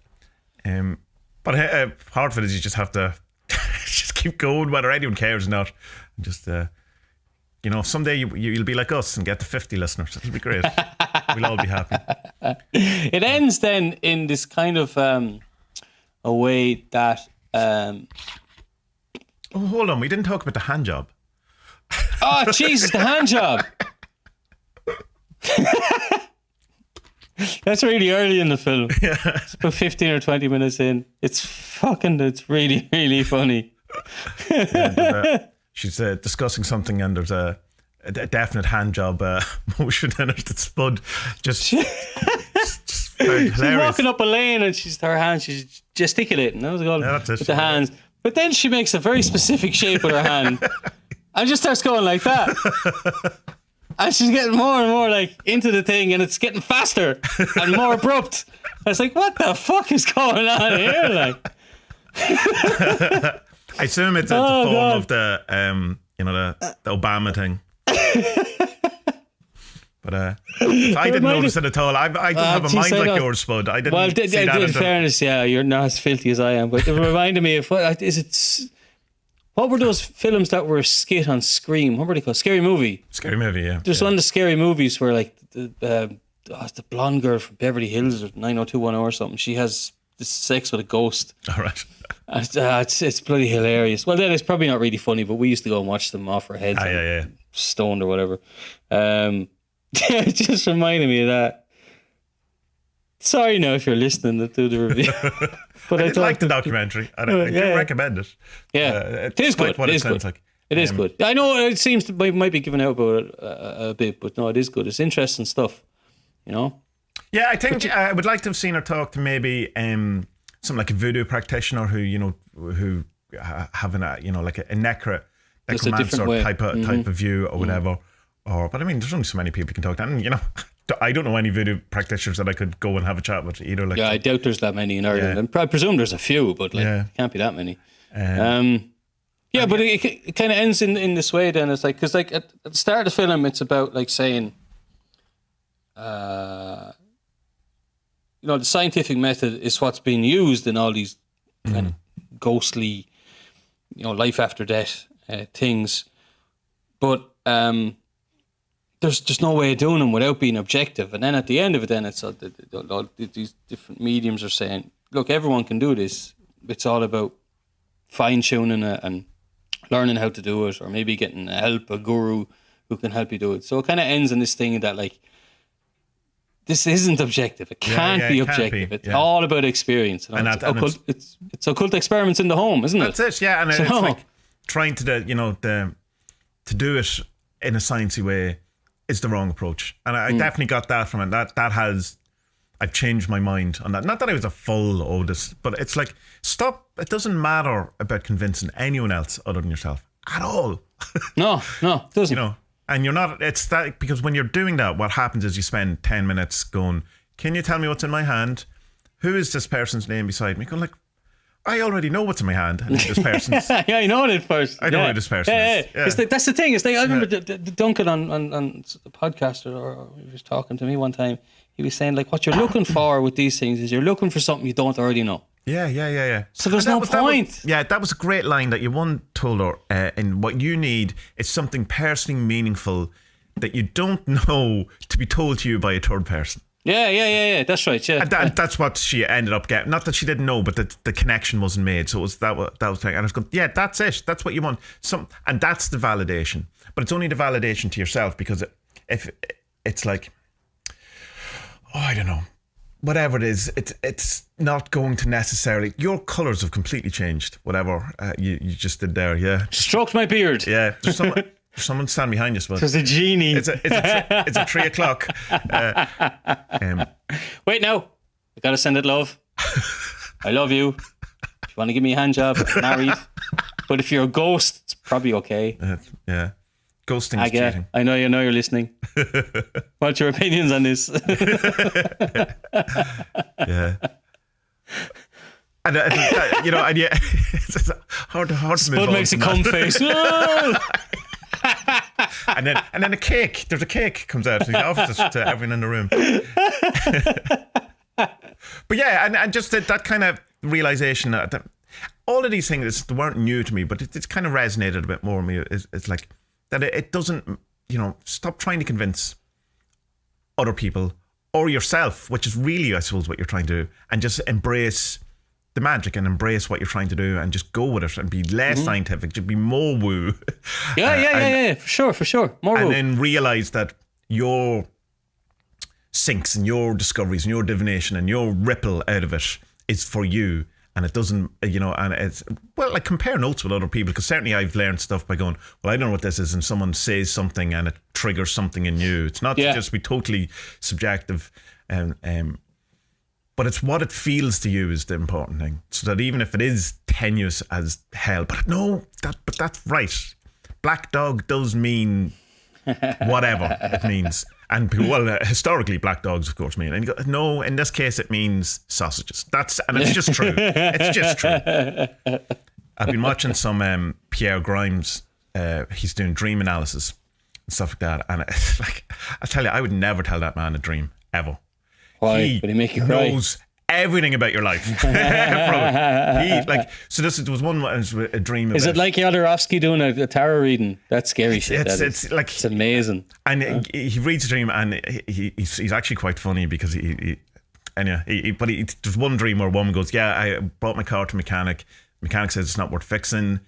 But part of it is you just have to just keep going, whether anyone cares or not. Just you know, someday you'll be like us and get to 50 listeners. It'll be great. We'll all be happy. It ends then in this kind of a way that oh, hold on, we didn't talk about the hand job. Oh Jesus, the hand job. That's really early in the film. Yeah. It's about 15 or 20 minutes in. It's really, really funny. Yeah, she's discussing something and there's a definite hand job motion in it that's spud. Just hilarious. She's walking up a lane and she's gesticulating. That was good with the hands. But then she makes a very specific shape with her hand and just starts going like that. And she's getting more and more like into the thing, and it's getting faster and more abrupt. I was like, what the fuck is going on here? Like, I assume it's a form of the you know, the Obama thing. But I didn't notice it at all. I don't have a mind like yours, Spud. I didn't. Well, see that in fairness, yeah, you're not as filthy as I am. But it reminded me of what were those films that were a skit on Scream? What were they called? Scary Movie. Scary Movie, yeah. There's one of the scary movies where like the blonde girl from Beverly Hills or 90210 or something. She has this sex with a ghost. All right. It's bloody hilarious. Well, then it's probably not really funny, but we used to go and watch them off our heads, stoned or whatever. It just reminded me of that. Sorry now if you're listening to the review. But I like the documentary. I do recommend it. Yeah, it is good. What it sounds like. It is good. I know it seems to might be given out about it a bit, but no, it is good. It's interesting stuff, you know. Yeah, I think I would like to have seen her talk to maybe something like a voodoo practitioner who having a, you know, like a necromancer type of view or whatever. But I mean, there's only so many people you can talk to, and you know, I don't know any voodoo practitioners that I could go and have a chat with either. Like, I doubt there's that many in Ireland. And I presume there's a few, but like, it can't be that many. But it kind of ends in this way. Then it's like, because like at the start of the film, it's about like saying, you know, the scientific method is what's being used in all these kind of ghostly, you know, life after death things, but there's just no way of doing them without being objective. And then at the end of it, then it's all these different mediums are saying, look, everyone can do this. It's all about fine-tuning it and learning how to do it, or maybe getting help, a guru who can help you do it. So it kind of ends in this thing that like, this isn't objective. It can't be objective. It's all about experience. You know? It's occult experiments in the home, isn't it? That's it, yeah. And it's like trying to to do it in a sciencey way is the wrong approach. And I definitely got that from it. I've changed my mind on that. Not that I was a full Otis, but it's like, stop. It doesn't matter about convincing anyone else other than yourself at all. No, it doesn't. You know, and you're not, it's that, because when you're doing that, what happens is you spend 10 minutes going, can you tell me what's in my hand? Who is this person's name beside me? Going like, I already know what's in my hand. And this person's. Yeah, I know it first. I know who this person is. Yeah. It's like, that's the thing. It's like, I remember Duncan on the podcast, or he was talking to me one time. He was saying, like, what you're looking for with these things is you're looking for something you don't already know. Yeah. So there's no point. That was a great line that you told her. And what you need is something personally meaningful that you don't know to be told to you by a third person. Yeah. That's right. Yeah, and that's what she ended up getting. Not that she didn't know, but the connection wasn't made. So it was that was. And I was going, yeah, that's it. That's what you want. And that's the validation. But it's only the validation to yourself, because if it's like, I don't know. whatever it is, it's not going to necessarily. Your colours have completely changed. Whatever you just did there, yeah. Stroked my beard. Yeah, there's someone standing behind you, Spud. There's a genie. It's a 3:00. Wait, no. I gotta send it, love. I love you. If you want to give me a hand job, I'm married. But if you're a ghost, it's probably okay. Yeah. Ghosting is cheating. I know you're listening. What's your opinions on this? Yeah. And it's hard to move Spud makes a cum face. and then a cake. There's a cake comes out. He offers it to everyone in the room. But yeah, and just that kind of realization that all of these things weren't new to me, but it's kind of resonated a bit more with me. It's like that it doesn't, stop trying to convince other people or yourself, which is really, I suppose, what you're trying to do, and just embrace the magic and embrace what you're trying to do and just go with it and be less scientific, just be more woo. Yeah, for sure. More woo. And then realize that your sinks and your discoveries and your divination and your ripple out of it is for you. And it doesn't, and it's, well, like compare notes with other people, because certainly I've learned stuff by going, well, I don't know what this is, and someone says something and it triggers something in you. It's not to just be totally subjective, but it's what it feels to you is the important thing. So that even if it is tenuous as hell, but that's right. Black dog does mean whatever it means. And historically, black dogs, of course, mean. And you go, no, in this case, it means sausages. And it's just true. It's just true. I've been watching some Pierre Grimes. He's doing dream analysis and stuff like that. And it's like, I tell you, I would never tell that man a dream, ever. Why? Would he make you cry? Knows everything about your life. So there was one, a dream about... Is it like Jodorowsky doing a tarot reading? That's scary shit. It's amazing. And he reads a dream, and he's actually quite funny, because there's one dream where a woman goes, yeah, I brought my car to mechanic. The mechanic says it's not worth fixing,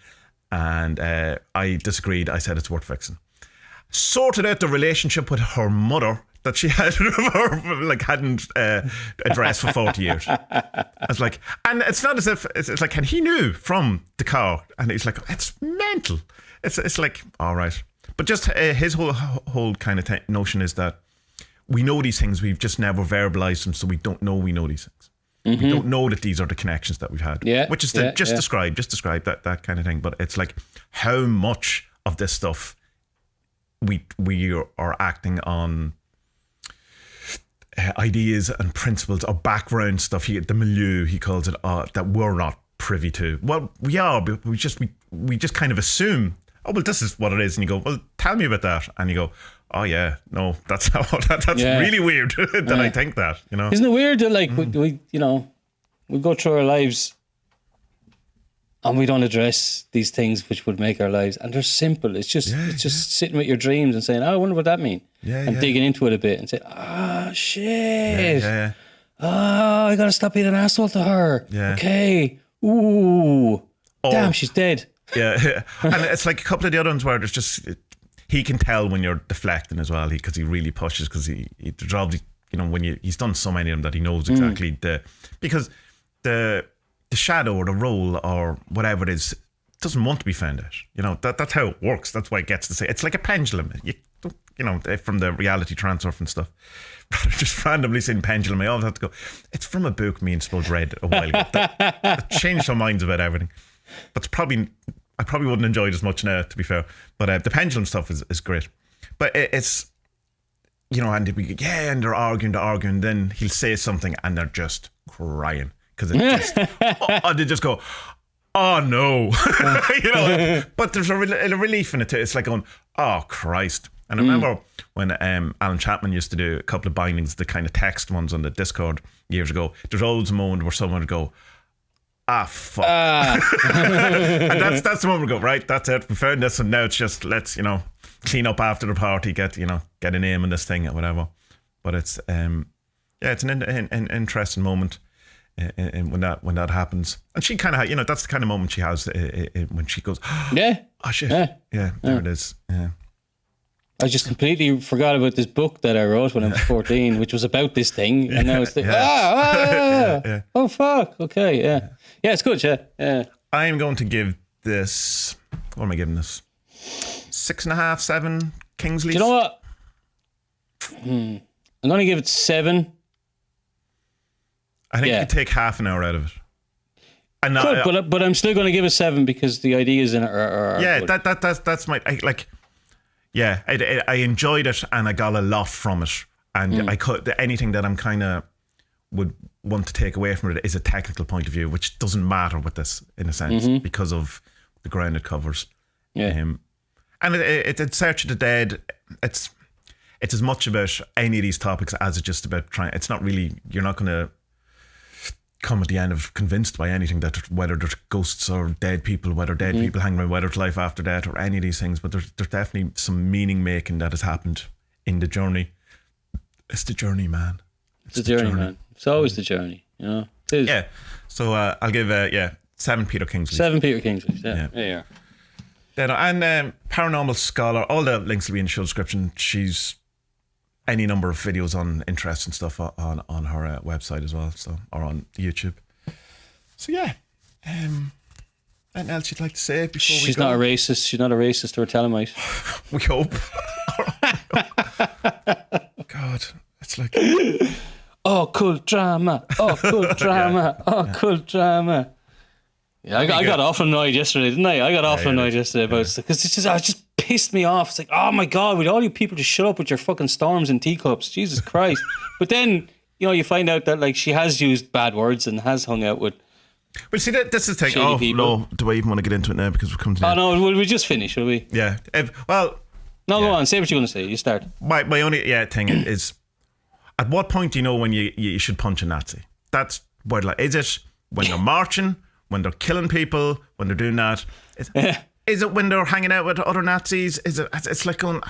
and I disagreed. I said it's worth fixing. Sorted out the relationship with her mother that she had hadn't addressed for 40 years. It's like, and it's not as if it's like, and he knew from the car, and he's like, it's mental. It's like, all right, but just his whole kind of notion is that we know these things, we've just never verbalized them, so we don't know we know these things. We don't know that these are the connections that we've had. Yeah, which is describe that kind of thing. But it's like how much of this stuff we are acting on. Ideas and principles or background stuff, the milieu he calls it, that we're not privy to. Well, we are, but we just kind of assume, oh well, this is what it is, and you go, well, tell me about that, and you go, oh yeah, no, that's really weird that I think that, Isn't it weird that we go through our lives and we don't address these things which would make our lives, and they're simple. It's just sitting with your dreams and saying, oh, I wonder what that means. And digging into it a bit and say, shit. Oh, I gotta stop being an asshole to her. Okay. Ooh. Damn, she's dead. Yeah. And it's like a couple of the other ones where there's just, he can tell when you're deflecting as well, because he really pushes, because there's obviously, when he's done so many of them that he knows exactly because the shadow or the role or whatever it is doesn't want to be found out. That's how it works. That's why it gets to say, it's like a pendulum. From the reality transfer and stuff. Just randomly saying pendulum, I always have to go, it's from a book me and Spud read a while ago. That changed our minds about everything. But I probably wouldn't enjoy it as much now, to be fair. But the pendulum stuff is great. But it's, and they're arguing, then he'll say something and they're just crying. Because it just, they just go, oh no. But there's a relief in it too. It's like going, oh Christ. And I remember when Alan Chapman used to do a couple of bindings, the kind of text ones on the Discord years ago, there's always a moment where someone would go, fuck. And that's the moment we go, right, that's it, we found this, and now it's just, let's, clean up after the party, get a name in this thing or whatever. But it's, it's an interesting moment when that happens. And she kind of, that's the kind of moment she has when she goes, oh shit, yeah, there it is, yeah. I just completely forgot about this book that I wrote when I was 14, which was about this thing, and now it's like, oh fuck, okay, yeah, it's good, yeah. I'm going to give this. What am I giving this? 6.5, 7 Kingsleys. Do you know what? I'm going to give it 7. I think you could take half an hour out of it. And but I'm still going to give it 7 because the ideas in it are that's my I enjoyed it and I got a lot from it, and I could anything that I'm kind of would want to take away from it is a technical point of view, which doesn't matter with this in a sense because of the ground it covers. And it's Search of the Dead. It's as much about any of these topics as it's just about trying. It's not really, you're not going to come at the end of convinced by anything that whether there's ghosts or dead people, whether dead people hang around, whether it's life after death or any of these things, but there's definitely some meaning making that has happened in the journey. It's the journey, man. It's the journey, man. It's always the journey, you know. It is. Yeah. So I'll give 7 Peter Kingsley. 7 Peter Kingsley. Yeah. There you are. Then and Paranormal Scholar. All the links will be in the show description. She's any number of videos on interest and stuff on her website as well, so, or on YouTube. So yeah, anything else you'd like to say before we go? She's not a racist. She's not a racist or a Telemite. We hope. God, it's like occult drama, occult drama, occult drama. Yeah, I got awful annoyed yesterday, didn't I? I got awful annoyed yesterday about it because it just pissed me off. It's like, oh my God, would all you people just shut up with your fucking storms and teacups? Jesus Christ. But then, you know, you find out that like she has used bad words and has hung out with. Well, see, that's the thing. Oh, people. No, do I even want to get into it now because we're coming to. Oh, no, will we just finish, will we? Yeah. Well. No, go on, say what you're going to say. You start. My only thing is, at what point do you know when you should punch a Nazi? That's where, like, is it when they're marching, when they're killing people, when they're doing that? Is it when they're hanging out with other Nazis? Is it? It's like going,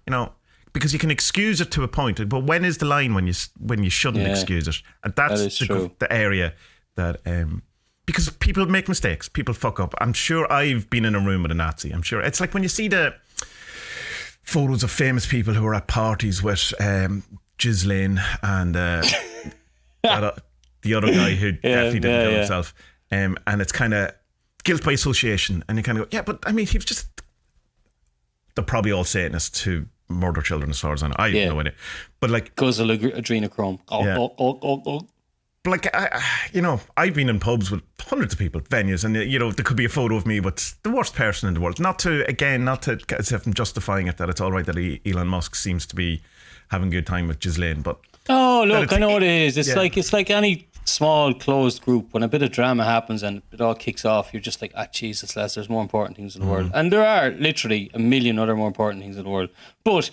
you know, because you can excuse it to a point, but when is the line when you shouldn't excuse it? And that's the area that because people make mistakes, people fuck up. I'm sure I've been in a room with a Nazi. I'm sure it's like when you see the photos of famous people who are at parties with Ghislaine and the other guy who definitely didn't kill himself, and it's kind of guilt by association, and you kind of go, but I mean, he was just. They're probably all Satanists who murder children, as far as I know. I have no idea, but like goes adrenochrome. But like I've been in pubs with hundreds of people, venues, and there could be a photo of me with the worst person in the world. Not to as if I'm justifying it that it's all right that Elon Musk seems to be having a good time with Ghislaine, but look, I know what it is. It's like any small closed group. When a bit of drama happens and it all kicks off, you're just like, Jesus, lads, there's more important things in the world, and there are literally a million other more important things in the world, but.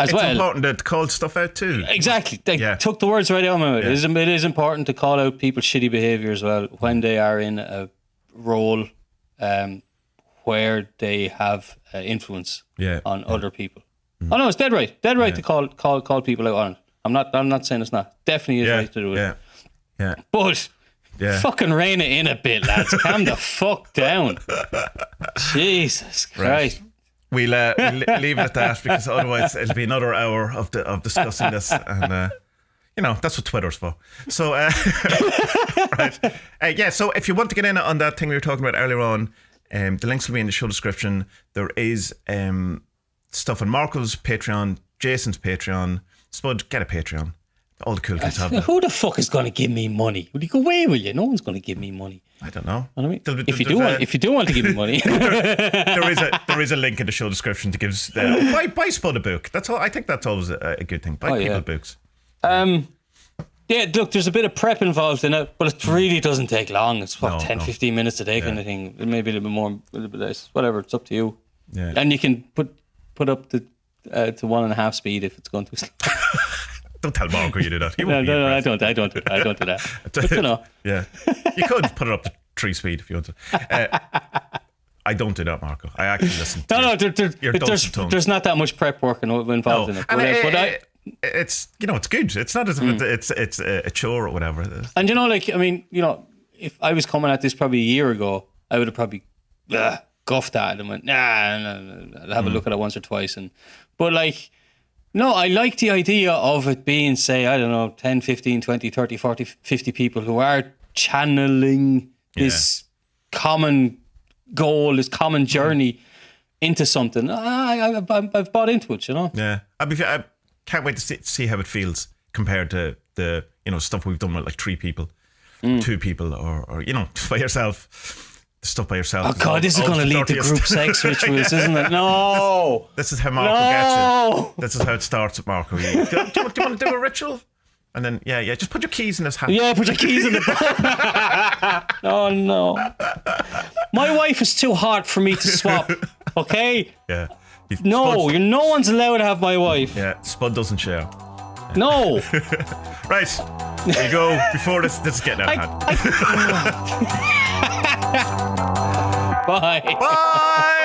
It's important to call stuff out too. Exactly. They took the words right out of my mouth. It is important to call out people's shitty behaviour as well when they are in a role where they have influence on other people. Oh no, it's dead right. Dead right to call people out on it. I'm not saying it's not. Definitely is right to do it. Yeah. But fucking rein it in a bit, lads. Calm the fuck down. Jesus Christ. Right. We'll leave it at that because otherwise it'll be another hour of discussing this, and that's what Twitter's for. So, right, so if you want to get in on that thing we were talking about earlier on, the links will be in the show description. There is stuff on Marco's Patreon, Jason's Patreon. Spud, get a Patreon. All the cool kids have them. Who the fuck is going to give me money? Will you go away, will you? No one's going to give me money. I don't know. You know what I mean? If you do want to give me money, there is a link in the show description to give buy Spud a book. That's all. I think that's always a good thing. Buy people books. Look, there's a bit of prep involved in it, but it really doesn't take long. It's 10-15 minutes a day kind of thing. Maybe a little bit more, a little bit less. Whatever. It's up to you. Yeah. And you can put up to 1.5 speed if it's going too slow. Don't tell Marco you do that. No, I don't do that. But, yeah, you could put it up to 3 speed if you want to. I don't do that, Marco. I actually listen. There's not that much prep work involved in it. But it's it's good. It's not as if it's a chore or whatever. And if I was coming at this probably a year ago, I would have probably scoffed at it and went, nah, I'll have a look at it once or twice. But like, no, I like the idea of it being, say, I don't know, 10, 15, 20, 30, 40, 50 people who are channeling this common goal, this common journey into something. I've bought into it, you know? Yeah. I can't wait to see how it feels compared to the, stuff we've done with like 3 people, 2 people, or by yourself. Stuff by yourself. Oh God, this is going to lead to group sex rituals, isn't it? No. This is how Marco gets it. This is how it starts with Marco. Do you want to do a ritual? And then, just put your keys in his hand. Yeah, put your keys in the Oh, no. My wife is too hot for me to swap, okay? Yeah. No one's allowed to have my wife. Yeah, Spud doesn't share. Yeah. No. Right. There you go. Before this is getting out of hand. Bye. Bye.